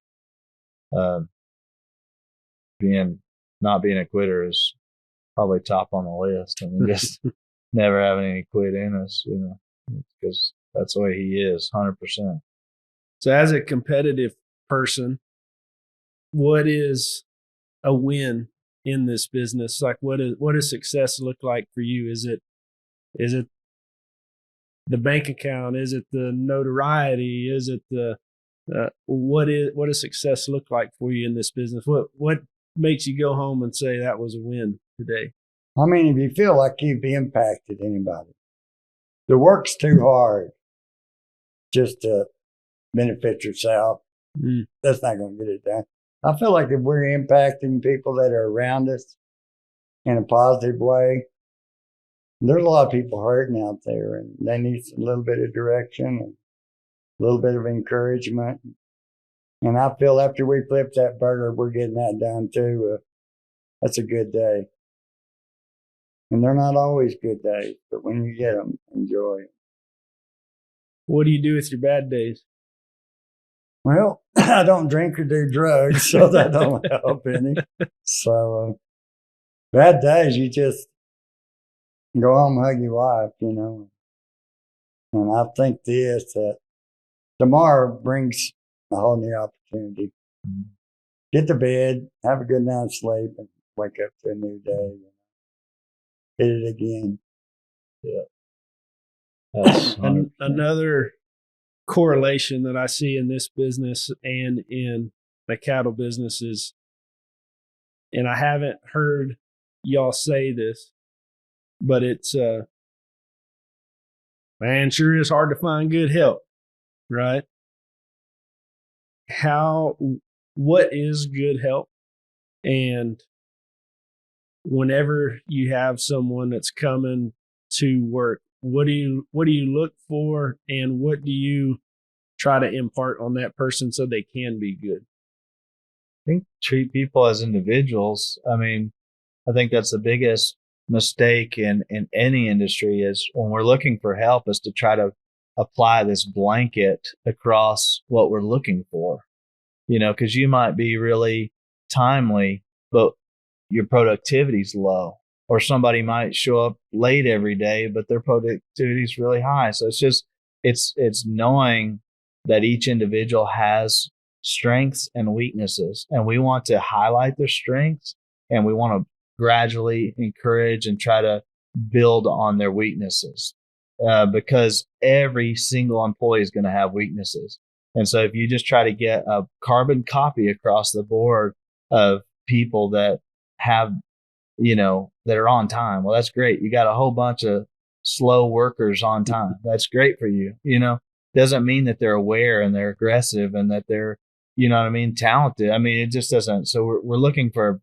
not being a quitter is probably top on the list. I mean, just never having any quit in us, because that's the way he is, 100%. So as a competitive person, what is a win in this business? Like what does success look like for you? Is it the bank account? Is it the notoriety? Is it what does success look like for you in this business? What makes you go home and say that was a win today? I mean, if you feel like you've impacted anybody, the work's too hard just to benefit yourself. That's not going to get it done. I feel like if we're impacting people that are around us in a positive way, there's a lot of people hurting out there, and they need a little bit of direction and a little bit of encouragement. And I feel after we flip that burger, we're getting that done too. That's a good day. And they're not always good days, but when you get them, enjoy them. What do you do with your bad days? Well, I don't drink or do drugs, so that don't help any. So bad days, you just go home and hug your wife, And I think that tomorrow brings a whole new opportunity. Get to bed, have a good night's sleep, and wake up to a new day. Hit it again. Yeah. That's another correlation that I see in this business and in the cattle business is, and I haven't heard y'all say this, but it's man, sure is hard to find good help, right? What is good help? And whenever you have someone that's coming to work, what do you look for, and what do you try to impart on that person so they can be good? I think treat people as individuals. I mean, I think that's the biggest mistake in any industry is when we're looking for help is to try to apply this blanket across what we're looking for, because you might be really timely, but your productivity's low, or somebody might show up late every day, but their productivity is really high. So it's knowing that each individual has strengths and weaknesses, and we want to highlight their strengths, and we want to gradually encourage and try to build on their weaknesses, because every single employee is going to have weaknesses. And so if you just try to get a carbon copy across the board of people that have, that are on time, well, that's great. You got a whole bunch of slow workers on time. That's great for you. Doesn't mean that they're aware and they're aggressive and that they're, talented. I mean, it just doesn't. So we're looking for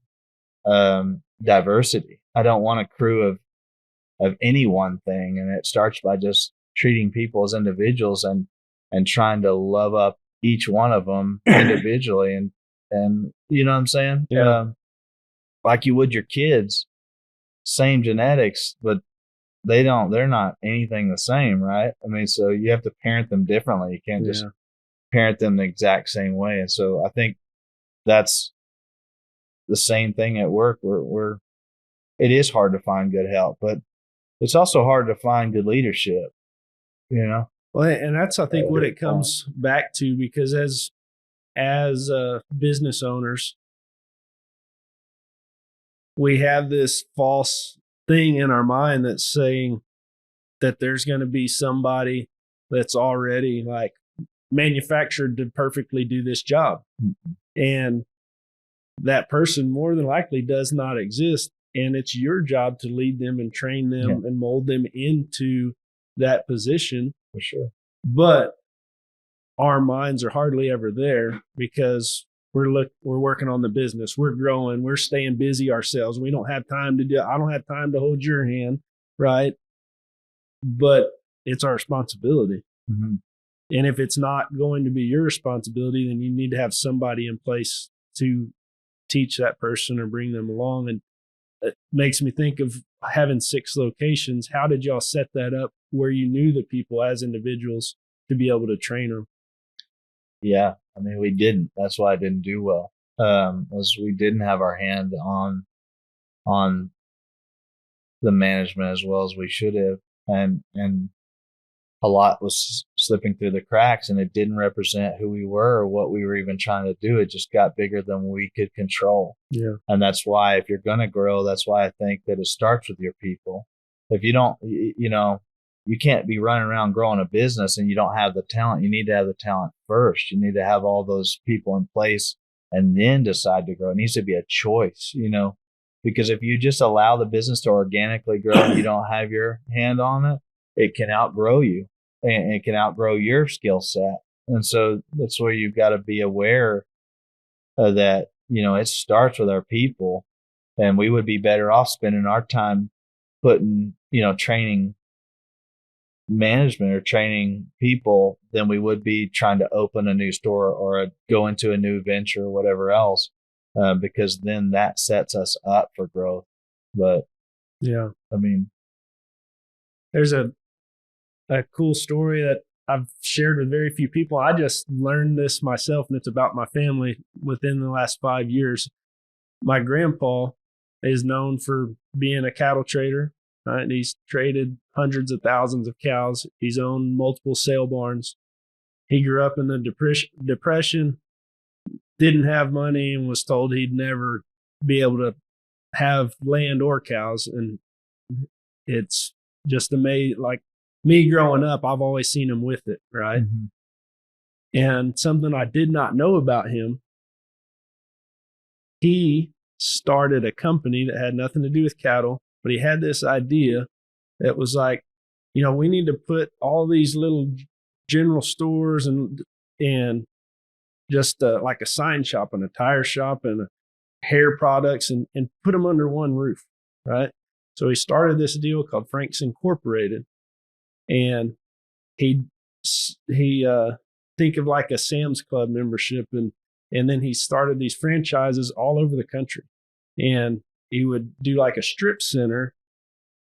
diversity. I don't want a crew of any one thing. And it starts by just treating people as individuals. And and trying to love up each one of them individually. And you know what I'm saying? Yeah. Like you would your kids, same genetics, but they're not anything the same, right? I mean, so you have to parent them differently. You can't just parent them the exact same way. And so I think that's the same thing at work. It is hard to find good help, but it's also hard to find good leadership, you know? Well, and that's, I think, what it comes back to, because as business owners, we have this false thing in our mind that's saying that there's going to be somebody that's already like manufactured to perfectly do this job. Mm-hmm. And that person more than likely does not exist. And it's your job to lead them and train them and mold them into that position. For sure. But our minds are hardly ever there, because we're working on the business. We're growing. We're staying busy ourselves. We don't have time to do. I don't have time to hold your hand, right? But it's our responsibility. Mm-hmm. And if it's not going to be your responsibility, then you need to have somebody in place to teach that person or bring them along. And it makes me think of having 6 locations. How did y'all set that up where you knew the people as individuals to be able to train them? Yeah. I mean, we didn't. That's why I didn't do well. Was we didn't have our hand on the management as well as we should have. And a lot was slipping through the cracks, and it didn't represent who we were or what we were even trying to do. It just got bigger than we could control. Yeah. And that's why, if you're going to grow, that's why I think that it starts with your people. If you don't, you can't be running around growing a business and you don't have the talent. You need to have the talent first. You need to have all those people in place and then decide to grow. It needs to be a choice, because if you just allow the business to organically grow and you don't have your hand on it, it can outgrow you and it can outgrow your skill set. And so that's where you've got to be aware that, it starts with our people, and we would be better off spending our time putting, training management or training people than we would be trying to open a new store or go into a new venture or whatever else, because then that sets us up for growth. But yeah, I mean, there's a cool story that I've shared with very few people. I just learned this myself, and it's about my family within the last 5 years. My grandpa is known for being a cattle trader. Right? He's traded hundreds of thousands of cows. He's owned multiple sale barns. He grew up in the Depression, didn't have money, and was told he'd never be able to have land or cows. And it's just amazing. Like me growing up, I've always seen him with it, right? Mm-hmm. And something I did not know about him, he started a company that had nothing to do with cattle. But he had this idea that was like, we need to put all these little general stores and just like a sign shop and a tire shop and hair products and put them under one roof, right? So he started this deal called Frank's Incorporated, and he think of like a Sam's Club membership, and then he started these franchises all over the country, and he would do like a strip center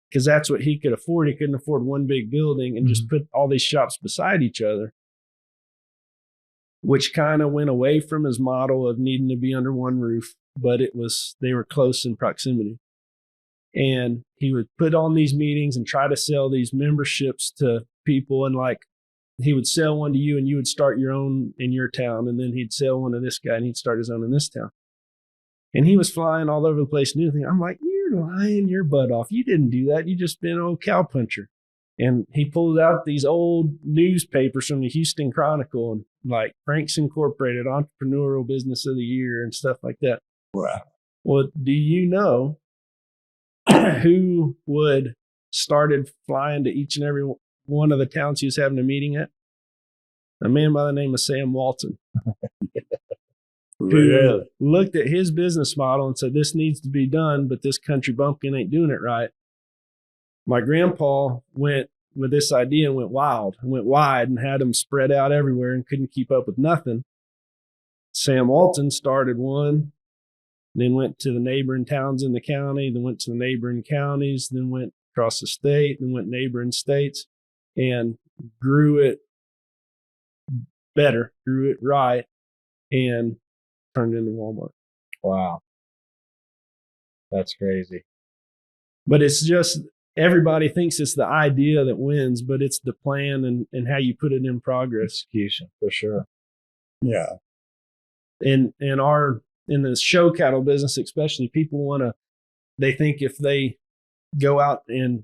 because that's what he could afford. He couldn't afford one big building and just put all these shops beside each other, which kind of went away from his model of needing to be under one roof, but they were close in proximity. And he would put on these meetings and try to sell these memberships to people. And like, he would sell one to you and you would start your own in your town. And then he'd sell one to this guy and he'd start his own in this town. And he was flying all over the place. And I'm like, you're lying your butt off. You didn't do that. You just been an old cowpuncher. And he pulled out these old newspapers from the Houston Chronicle and like Frank's Incorporated, Entrepreneurial Business of the Year and stuff like that. Wow. Well, do you know who would started flying to each and every one of the towns he was having a meeting at? A man by the name of Sam Walton. Who looked at his business model and said, this needs to be done, but this country bumpkin ain't doing it right. My grandpa went with this idea and went wild, and went wide, and had them spread out everywhere and couldn't keep up with nothing. Sam Walton started one, then went to the neighboring towns in the county, then went to the neighboring counties, then went across the state, then went neighboring states, and grew it better, grew it right, and turned into Walmart. Wow. That's crazy. But it's just, everybody thinks it's the idea that wins, but it's the plan and how you put it in progress. Execution, for sure. Yeah. In the show cattle business, especially, people they think if they go out and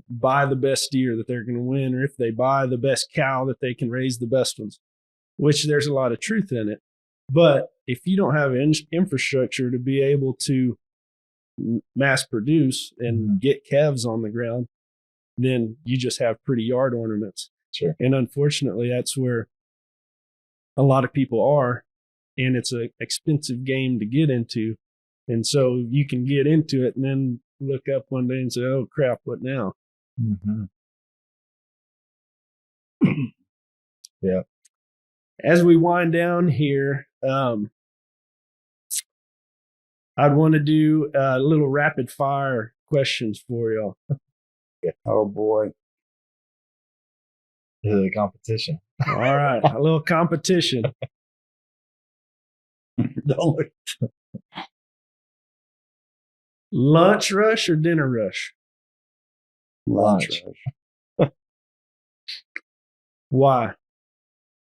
buy the best steer that they're going to win, or if they buy the best cow that they can raise the best ones, which there's a lot of truth in it. But if you don't have infrastructure to be able to mass produce and get calves on the ground, then you just have pretty yard ornaments. Sure. And unfortunately, that's where a lot of people are. And it's an expensive game to get into. And so you can get into it and then look up one day and say, oh, crap, what now? Mm-hmm. Yeah. As we wind down here, I'd want to do a little rapid fire questions for y'all. Oh, boy. This is a competition. All right. A little competition. Don't Lunch rush or dinner rush? lunch. Why?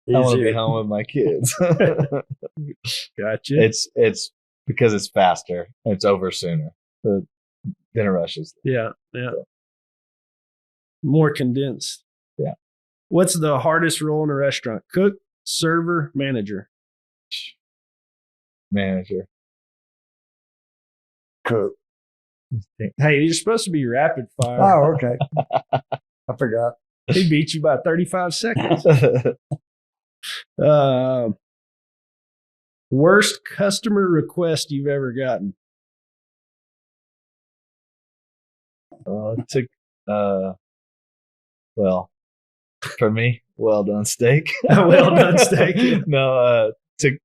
I want to be Easier. home with my kids. Gotcha. It's because it's faster. It's over sooner. The dinner rushes. Yeah. More condensed. Yeah. What's the hardest role in a restaurant? Cook, server, manager? Manager. Cook. Hey, you're supposed to be rapid fire. Oh, okay. I forgot. He beat you by 35 seconds. Worst customer request you've ever gotten? It took, well, for me, well done steak. Well done steak. No, took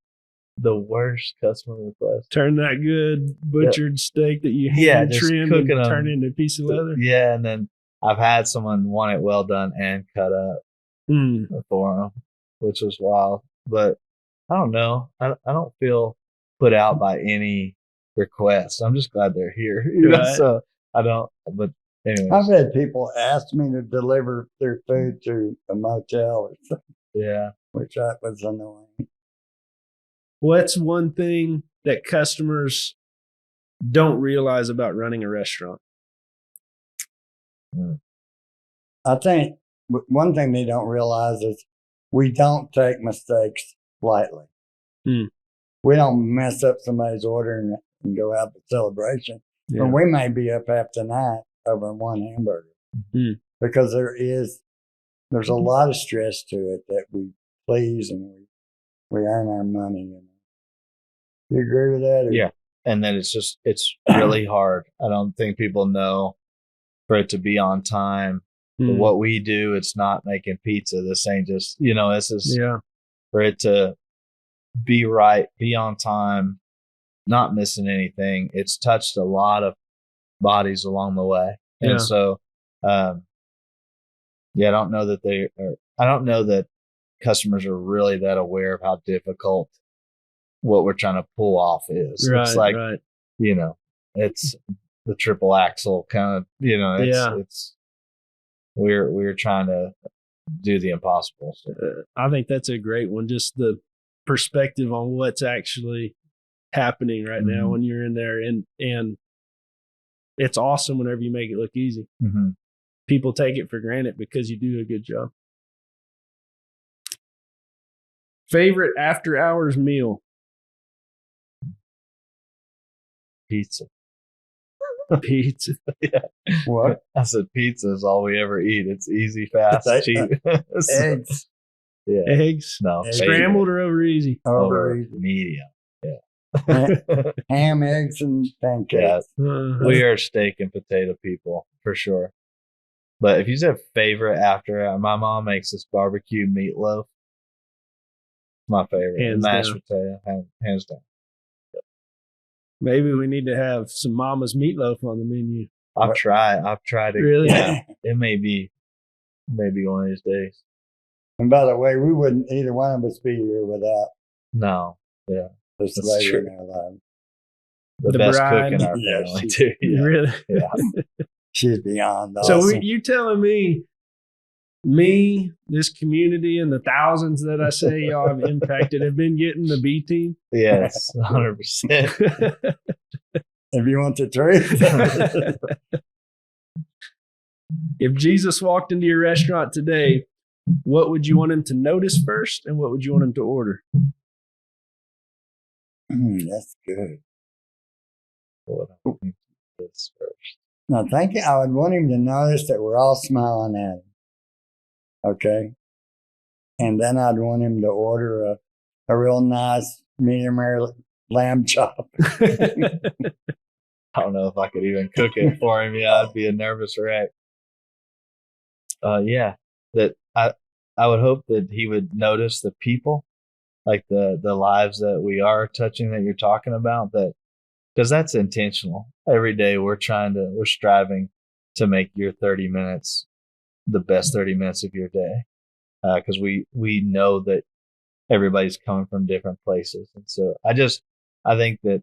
the worst customer request. Turn that good butchered steak that you hand just trim and cooking 'em. turn into a piece of leather. Yeah, and then I've had someone want it well done and cut up for them, which was wild. But I don't know. I don't feel put out by any requests. I'm just glad they're here. You know? Right. So I don't. But anyways, I've had people ask me to deliver their food to a motel or something, yeah. which that was annoying. What's one thing that customers don't realize about running a restaurant? I think one thing they don't realize is we don't take mistakes lightly. We don't mess up somebody's order and go out to celebration. Yeah. But we may be up half the night over one hamburger because there's a lot of stress to it that we please and we earn our money. You know. You agree with that? Or? Yeah. And then it's really hard. I don't think people know for it to be on time. What we do, it's not making pizza. This ain't just, this is for it to be right, be on time, not missing anything. It's touched a lot of bodies along the way. And so, I don't know that customers are really that aware of how difficult what we're trying to pull off is. Right, it's like, right. It's the triple axle kind of, it's, we're trying to do the impossible. So. I think that's a great one. Just the perspective on what's actually happening right now when you're in there. And it's awesome whenever you make it look easy. People take it for granted because you do a good job. Favorite after hours meal? Pizza. Pizza. Yeah. What? I said pizza is all we ever eat. It's easy, fast, cheap. Eggs. Yeah. Eggs? No. Scrambled or over easy? Over easy. Medium. Yeah. Ham, eggs, and pancakes. Yeah. We are steak and potato people for sure. But if you said favorite after, my mom makes this barbecue meatloaf. My favorite. Hands And mashed down. potato, hands down. Maybe we need to have some Mama's meatloaf on the menu. I've tried it. Really? Yeah, it may be one of these days. And by the way, we wouldn't either one of us be here without No, yeah, this That's lady true. in our life. the The best bride. cook in our Yeah, family she's- too. Yeah, Really? yeah. She's beyond So awesome. you telling me, this community, and the thousands that I say y'all have impacted have been getting the B team? Yes, 100%. If you want the truth. If Jesus walked into your restaurant today, what would you want him to notice first, and what would you want him to order? That's good. That's first. Now, I would want him to notice that we're all smiling at him. Okay. And then I'd want him to order a real nice medium rare lamb chop. I don't know if I could even cook it for him. Yeah, I'd be a nervous wreck. Yeah, that I would hope that he would notice the people, like the lives that we are touching that you're talking about, that because that's intentional. Every day we're striving to make your 30 minutes the best 30 minutes of your day, because we know that everybody's coming from different places. And so I think that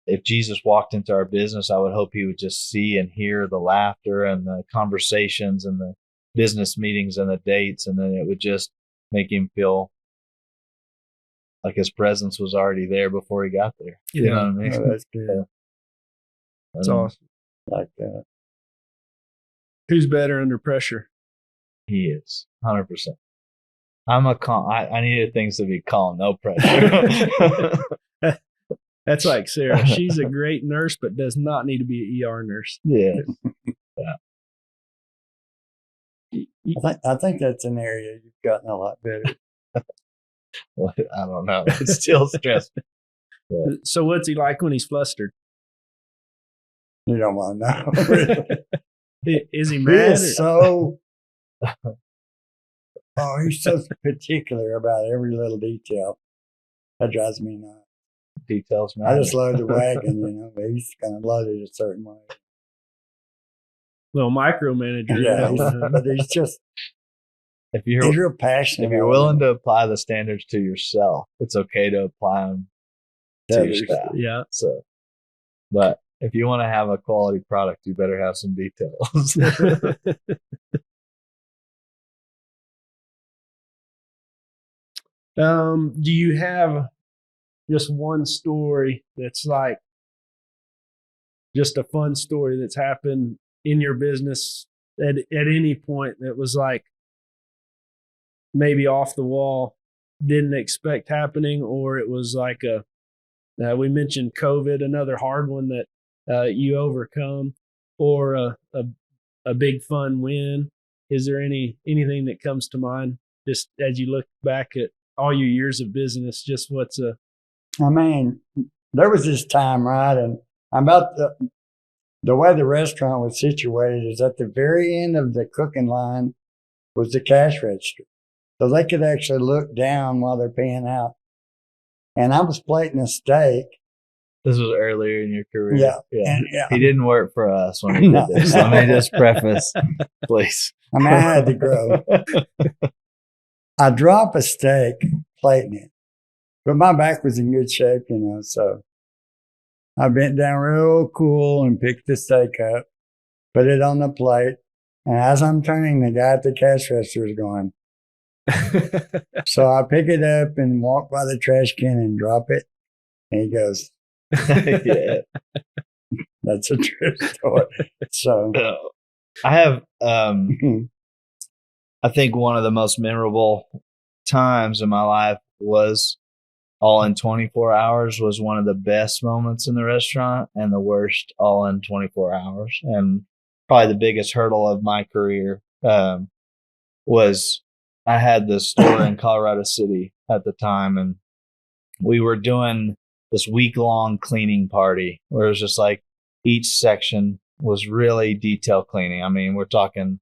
if Jesus walked into our business, I would hope he would just see and hear the laughter and the conversations and the business meetings and the dates. And then it would just make him feel like his presence was already there before he got there. You know what I mean? Oh, that's good. That's awesome. Like that. Who's better under pressure? He is 100%. I needed things to be calm, no pressure. That's like Sarah. She's a great nurse, but does not need to be an ER nurse. Yeah. I think that's an area you've gotten a lot better. Well, I don't know. It's still stressful. So what's he like when he's flustered? You don't want to know. Is he He mad? is so. Oh, he's so particular about every little detail. That drives me nuts. Details I matter. just load the wagon, but he's kind of loaded a certain way. Little micromanager. Yeah, you know? but he's just If he's you're real passionate. if you're willing to apply the standards to yourself, it's okay to apply them to your others. staff. Yeah. So, but if you want to have a quality product, you better have some details. Do you have just one story that's like just a fun story that's happened in your business at any point that was like maybe off the wall, didn't expect happening, or it was like we mentioned COVID, another hard one that you overcome, or a big fun win? Is there anything that comes to mind just as you look back at all your years of business? Just what's I mean, there was this time, right? And about the way the restaurant was situated is at the very end of the cooking line was the cash register. So they could actually look down while they're paying out. And I was plating a steak. This was earlier in your career. Yeah. Yeah. And, yeah. He didn't work for us when he No. did this. Let me just preface, please. I mean, I had to grow. I dropped a steak plating it, but my back was in good shape, so I bent down real cool and picked the steak up, put it on the plate. And as I'm turning, the guy at the cash register is going. So I pick it up and walk by the trash can and drop it. And he goes, Yeah. that's a true story. So I have, I think one of the most memorable times in my life was all in 24 hours was one of the best moments in the restaurant, and the worst all in 24 hours. And probably the biggest hurdle of my career was I had this store in Colorado City at the time, and we were doing this week-long cleaning party where it was just like each section was really detail cleaning. I mean, we're talking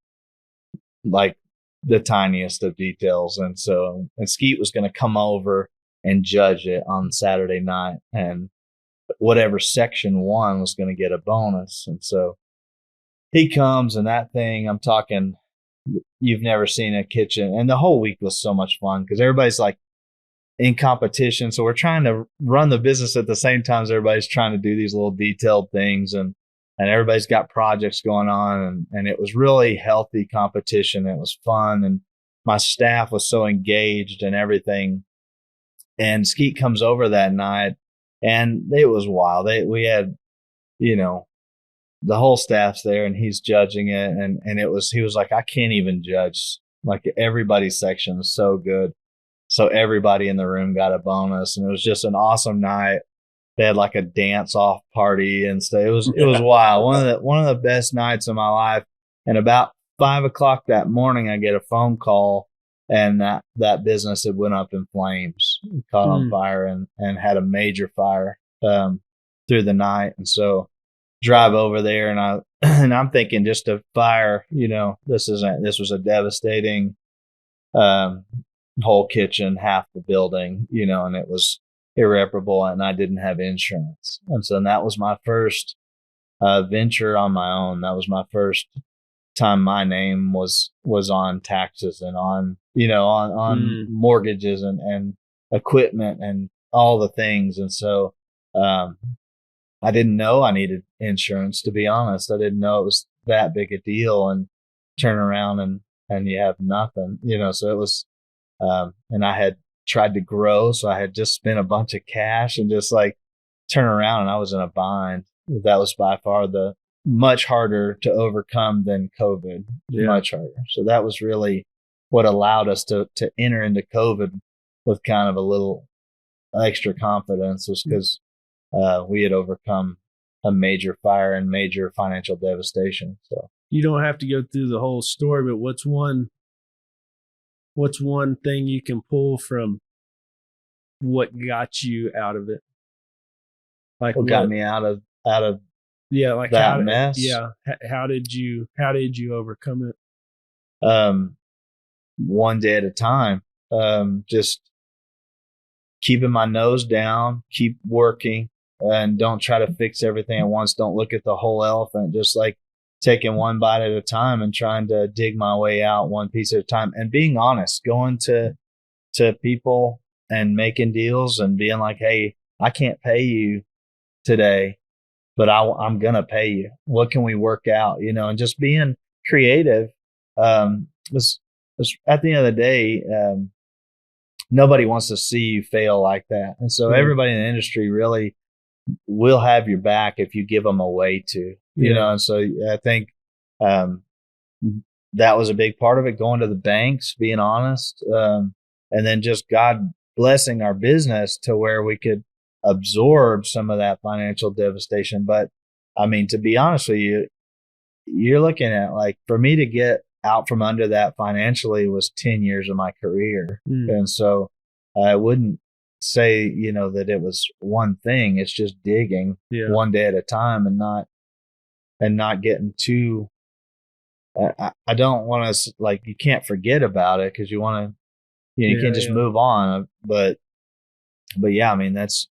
like the tiniest of details. And Skeet was going to come over and judge it on Saturday night, and whatever section won was going to get a bonus. And so he comes, and that thing, I'm talking, you've never seen a kitchen. And the whole week was so much fun because everybody's like in competition. So we're trying to run the business at the same time as everybody's trying to do these little detailed things, and everybody's got projects going on, and it was really healthy competition. It was fun, and my staff was so engaged and everything. And Skeet comes over that night, and it was wild. We had, the whole staff's there, and he's judging it, and he was like, I can't even judge. Like, everybody's section is so good. So everybody in the room got a bonus, and it was just an awesome night. They had like a dance off party and stuff. It was wild. One of the best nights of my life. And about 5 o'clock that morning, I get a phone call, and that business had went up in flames, caught on fire, and had a major fire through the night. And so drive over there, and I'm thinking, just a fire, this was a devastating whole kitchen, half the building, and it was irreparable, and I didn't have insurance. And so that was my first venture on my own. That was my first time my name was on taxes and on mortgages and equipment and all the things. And so I didn't know I needed insurance, to be honest. I didn't know it was that big a deal, and turn around and you have nothing, so it was, and I had tried to grow. So I had just spent a bunch of cash, and just like turn around, and I was in a bind. That was by far the much harder to overcome than COVID, much harder. So that was really what allowed us to enter into COVID with kind of a little extra confidence, was because we had overcome a major fire and major financial devastation. So you don't have to go through the whole story, but what's one thing you can pull from what got you out of it? Like what got me out of like that mess? Yeah. How did you overcome it? One day at a time. Just keeping my nose down, keep working, and don't try to fix everything at once. Don't look at the whole elephant. Just like taking one bite at a time and trying to dig my way out one piece at a time, and being honest, going to people and making deals and being like, hey, I can't pay you today, but I'm going to pay you. What can we work out? And just being creative. Was at the end of the day, nobody wants to see you fail like that. And so everybody in the industry really will have your back if you give them a way to, and so I think that was a big part of it, going to the banks, being honest, and then just God blessing our business to where we could absorb some of that financial devastation. But I mean, to be honest with you, you're looking at, like, for me to get out from under that financially was 10 years of my career. And so I wouldn't say, that it was one thing. It's just digging one day at a time, and not getting too, I don't want to, like, you can't forget about it, because you want to, you can't just move on. But yeah, I mean, that's,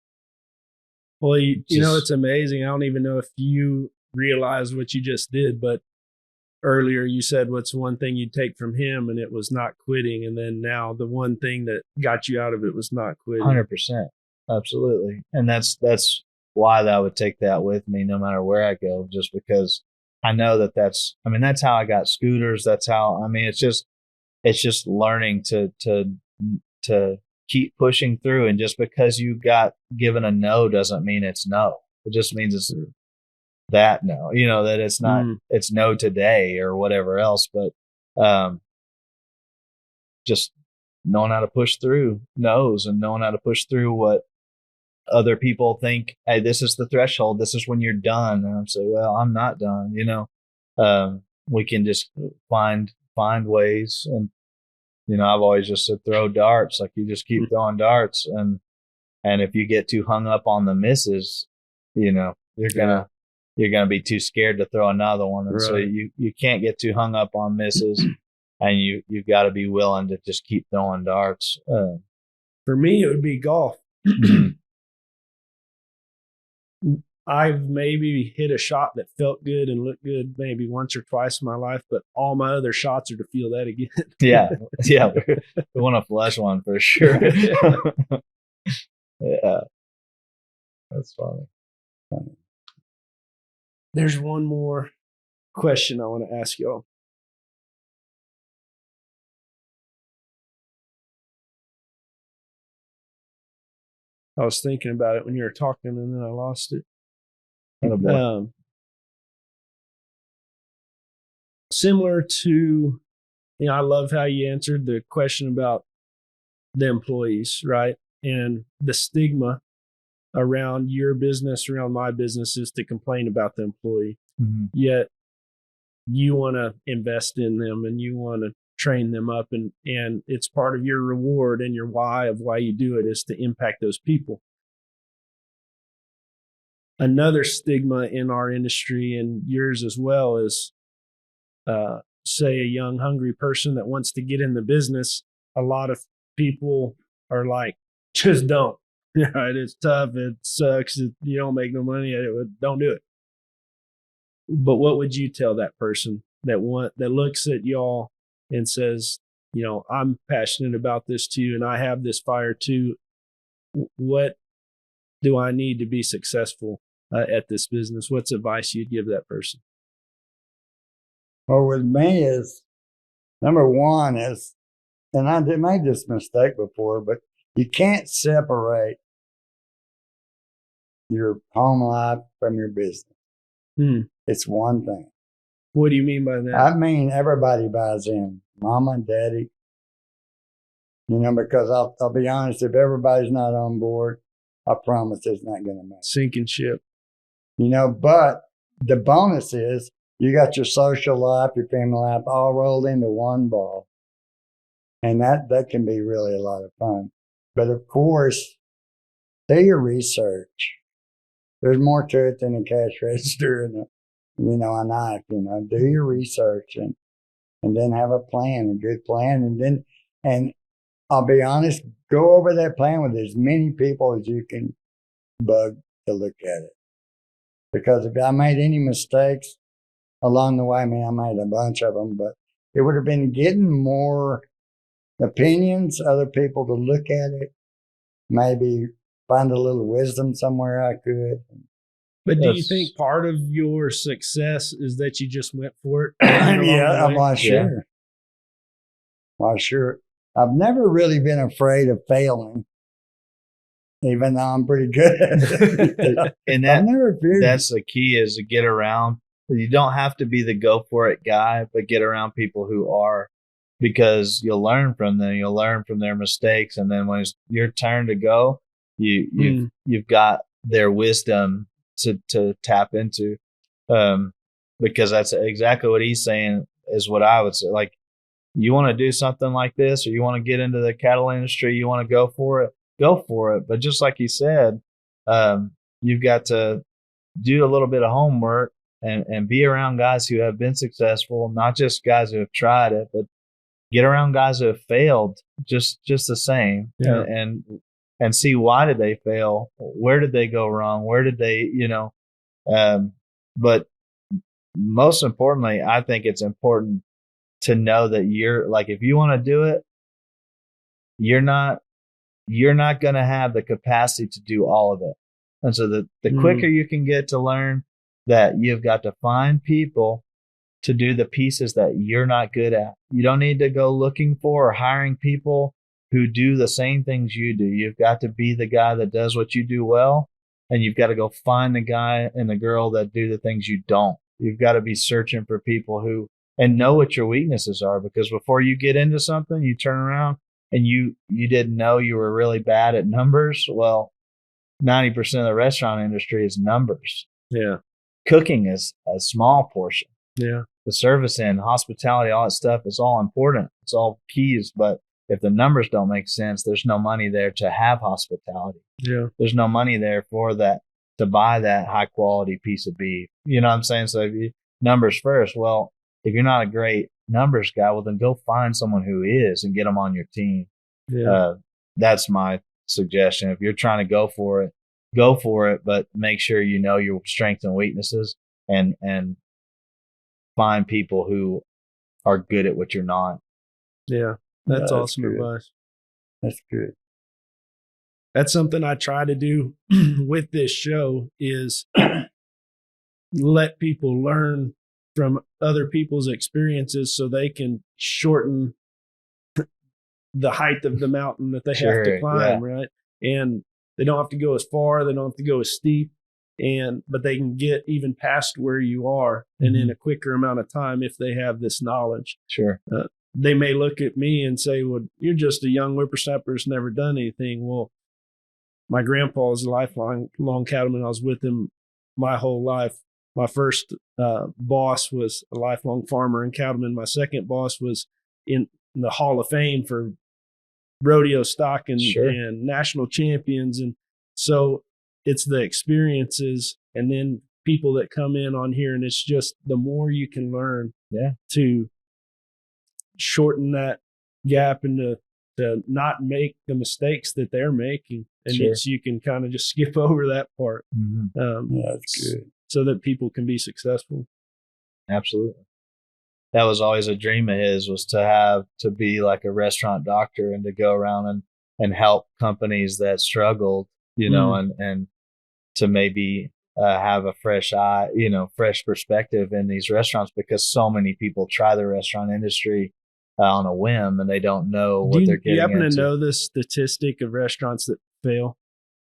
well, it's amazing. I don't even know if you realize what you just did, but earlier you said, what's one thing you take from him? And it was not quitting. And then now the one thing that got you out of it was not quitting. 100%. Absolutely. And that's why I would take that with me no matter where I go, just because I know that's how I got scooters. That's how, it's just learning to keep pushing through. And just because you got given a no doesn't mean it's no. It just means it's that no, that it's not, it's no today or whatever else, but just knowing how to push through no's, and knowing how to push through what other people think, hey, this is the threshold, this is when you're done. And I'm saying, well, I'm not done. We can just find ways. And I've always just said, throw darts. Like, you just keep throwing darts, and if you get too hung up on the misses, you're you're going to be too scared to throw another one. And so you can't get too hung up on misses, and you've got to be willing to just keep throwing darts. For me, it would be golf. I've maybe hit a shot that felt good and looked good maybe once or twice in my life, but all my other shots are to feel that again. Yeah. We want to flush one for sure. Yeah. That's funny. There's one more question I want to ask y'all. I was thinking about it when you were talking, and then I lost it. Similar to, I love how you answered the question about the employees, right? And the stigma around your business, around my business, is to complain about the employee. Mm-hmm. Yet you want to invest in them and you want to train them up, and it's part of your reward and your why of why you do it is to impact those people. Another stigma in our industry, and yours as well, is say a young, hungry person that wants to get in the business. A lot of people are like, just don't. Right? It's tough. It sucks. You don't make no money. Don't do it. But what would you tell that person that looks at y'all and says, I'm passionate about this too, and I have this fire too. What do I need to be successful at this business? What's advice you'd give that person? Well, with me is, number one is, and I did made this mistake before, but you can't separate your home life from your business. It's one thing. What do you mean by that? I mean, everybody buys in, mama and daddy. Because I'll be honest, if everybody's not on board, I promise it's not going to matter. Sinking ship. But the bonus is you got your social life, your family life all rolled into one ball. And that can be really a lot of fun. But of course, do your research. There's more to it than a cash register and a knife. Do your research and then have a plan, a good plan. And I'll be honest, go over that plan with as many people as you can bug to look at it. Because if I made any mistakes along the way, I made a bunch of them, but it would have been getting more opinions, other people to look at it, maybe find a little wisdom somewhere I could. But do you think part of your success is that you just went for it? Yeah, I'm sure. Well, sure. I've never really been afraid of failing, even though I'm pretty good at it. And that's the key, is to get around. You don't have to be the go for it guy, but get around people who are, because you'll learn from them. You'll learn from their mistakes. And then when it's your turn to go, you've got their wisdom to tap into. Because that's exactly what he's saying is what I would say. Like, you want to do something like this, or you want to get into the cattle industry, you want to go for it. But just like he said, you've got to do a little bit of homework and be around guys who have been successful, not just guys who have tried it, but get around guys who have failed just the same. Yeah. And see, why did they fail? Where did they go wrong? Where did they, but most importantly, I think it's important to know that you're like, if you want to do it, you're not going to have the capacity to do all of it. And so the quicker you can get to learn that, you've got to find people to do the pieces that you're not good at. You don't need to go looking for or hiring people who do the same things you do. You've got to be the guy that does what you do well, and you've got to go find the guy and the girl that do the things you don't. You've got to be searching for people who, and know what your weaknesses are, because before you get into something, you turn around and you didn't know you were really bad at numbers. Well, 90% of the restaurant industry is numbers. Yeah. Cooking is a small portion. Yeah. The service and hospitality, all that stuff is all important. It's all keys. But if the numbers don't make sense, there's no money there to have hospitality. Yeah. There's no money there for that to buy that high quality piece of beef. You know what I'm saying? So if you, numbers first. Well, if you're not a great numbers guy, well, then go find someone who is and get them on your team. Yeah. That's my suggestion. If you're trying to go for it, but make sure you know your strengths and weaknesses, and find people who are good at what you're not. Yeah. That's awesome good. advice. That's good. That's something I try to do with this show is let people learn from other people's experiences so they can shorten the height of the mountain that they have to climb, right? And they don't have to go as far, they don't have to go as steep, but they can get even past where you are and in a quicker amount of time if they have this knowledge. Sure. They may look at me and say, well, you're just a young whippersnapper who's never done anything. Well, my grandpa was a lifelong cattleman. I was with him my whole life. My first boss was a lifelong farmer and cattleman. My second boss was in the Hall of Fame for rodeo stock and national champions. And so it's the experiences and then people that come in on here. And it's just the more you can learn to shorten that gap and to not make the mistakes that they're making. And you can kind of just skip over that part. That's good. So that people can be successful. Absolutely. That was always a dream of his, was to be like a restaurant doctor and to go around and help companies that struggled, you know, and to maybe have a fresh eye, you know, fresh perspective in these restaurants, because so many people try the restaurant industry on a whim and they don't know what they're getting into. Do you happen to know the statistic of restaurants that fail?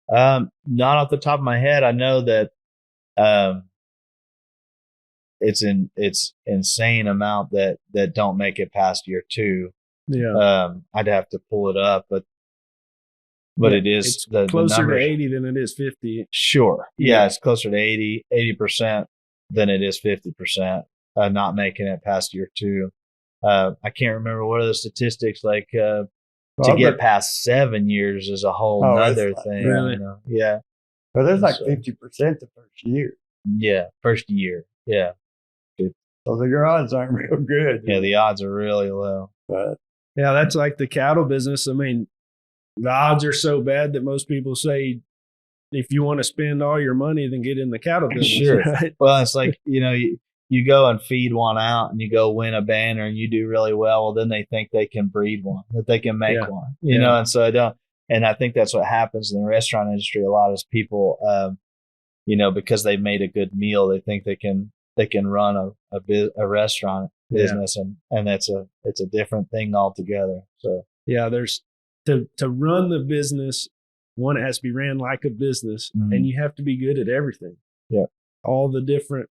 Not off the top of my head. I know that it's insane amount that don't make it past year 2. Yeah. I'd have to pull it up, but it is closer to 80 than it is 50. Sure. Yeah, it's closer to 80% than it is 50%, not making it past year 2. I can't remember what are the statistics like, to get past 7 years is a whole nother thing. Really? You know? Yeah. But there's like 50% the first year. Yeah. First year. Yeah. So the odds aren't real good. Yeah. The odds are really low. But yeah, that's like the cattle business. I mean, the odds are so bad that most people say, if you want to spend all your money, then get in the cattle business. Sure. Right? Well, it's like, you know, you go and feed one out and you go win a banner and you do really well. Well, then they think they can breed one, that they can make one, you know? And so and I think that's what happens in the restaurant industry. A lot of people, you know, because they made a good meal, they think they can run a restaurant business, and it's a different thing altogether. So yeah, there's to run the business, one, it has to be ran like a business, and you have to be good at everything. Yeah, all the different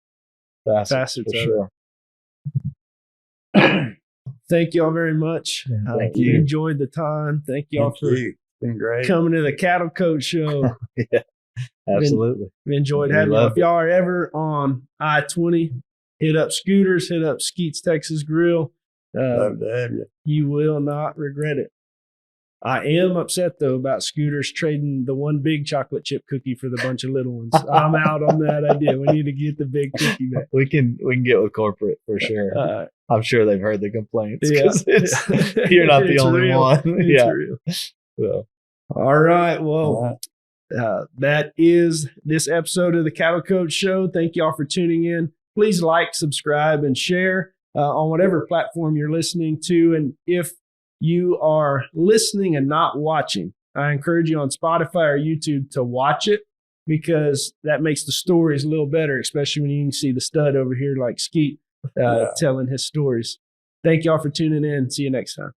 facets for of sure. it. Thank y'all very much. Thank you. Enjoyed the time. Thank y'all for been great coming to the Cattle Coach Show. Yeah, absolutely. Enjoyed having you. If y'all are ever on I-20, hit up Scooters, hit up Skeet's Texas Grill. Love to have you. You will not regret it. I am upset though about Scooters trading the one big chocolate chip cookie for the bunch of little ones. I'm out on that idea. We need to get the big cookie back. We can get with corporate for sure. I'm sure they've heard the complaints. Yeah. You're not the only one. It's real. So. All right. Well, that is this episode of the Cattle Coach Show. Thank you all for tuning in. Please like, subscribe, and share on whatever platform you're listening to. And if you are listening and not watching, I encourage you on Spotify or YouTube to watch it, because that makes the stories a little better, especially when you can see the stud over here like Skeet telling his stories. Thank y'all for tuning in. See you next time.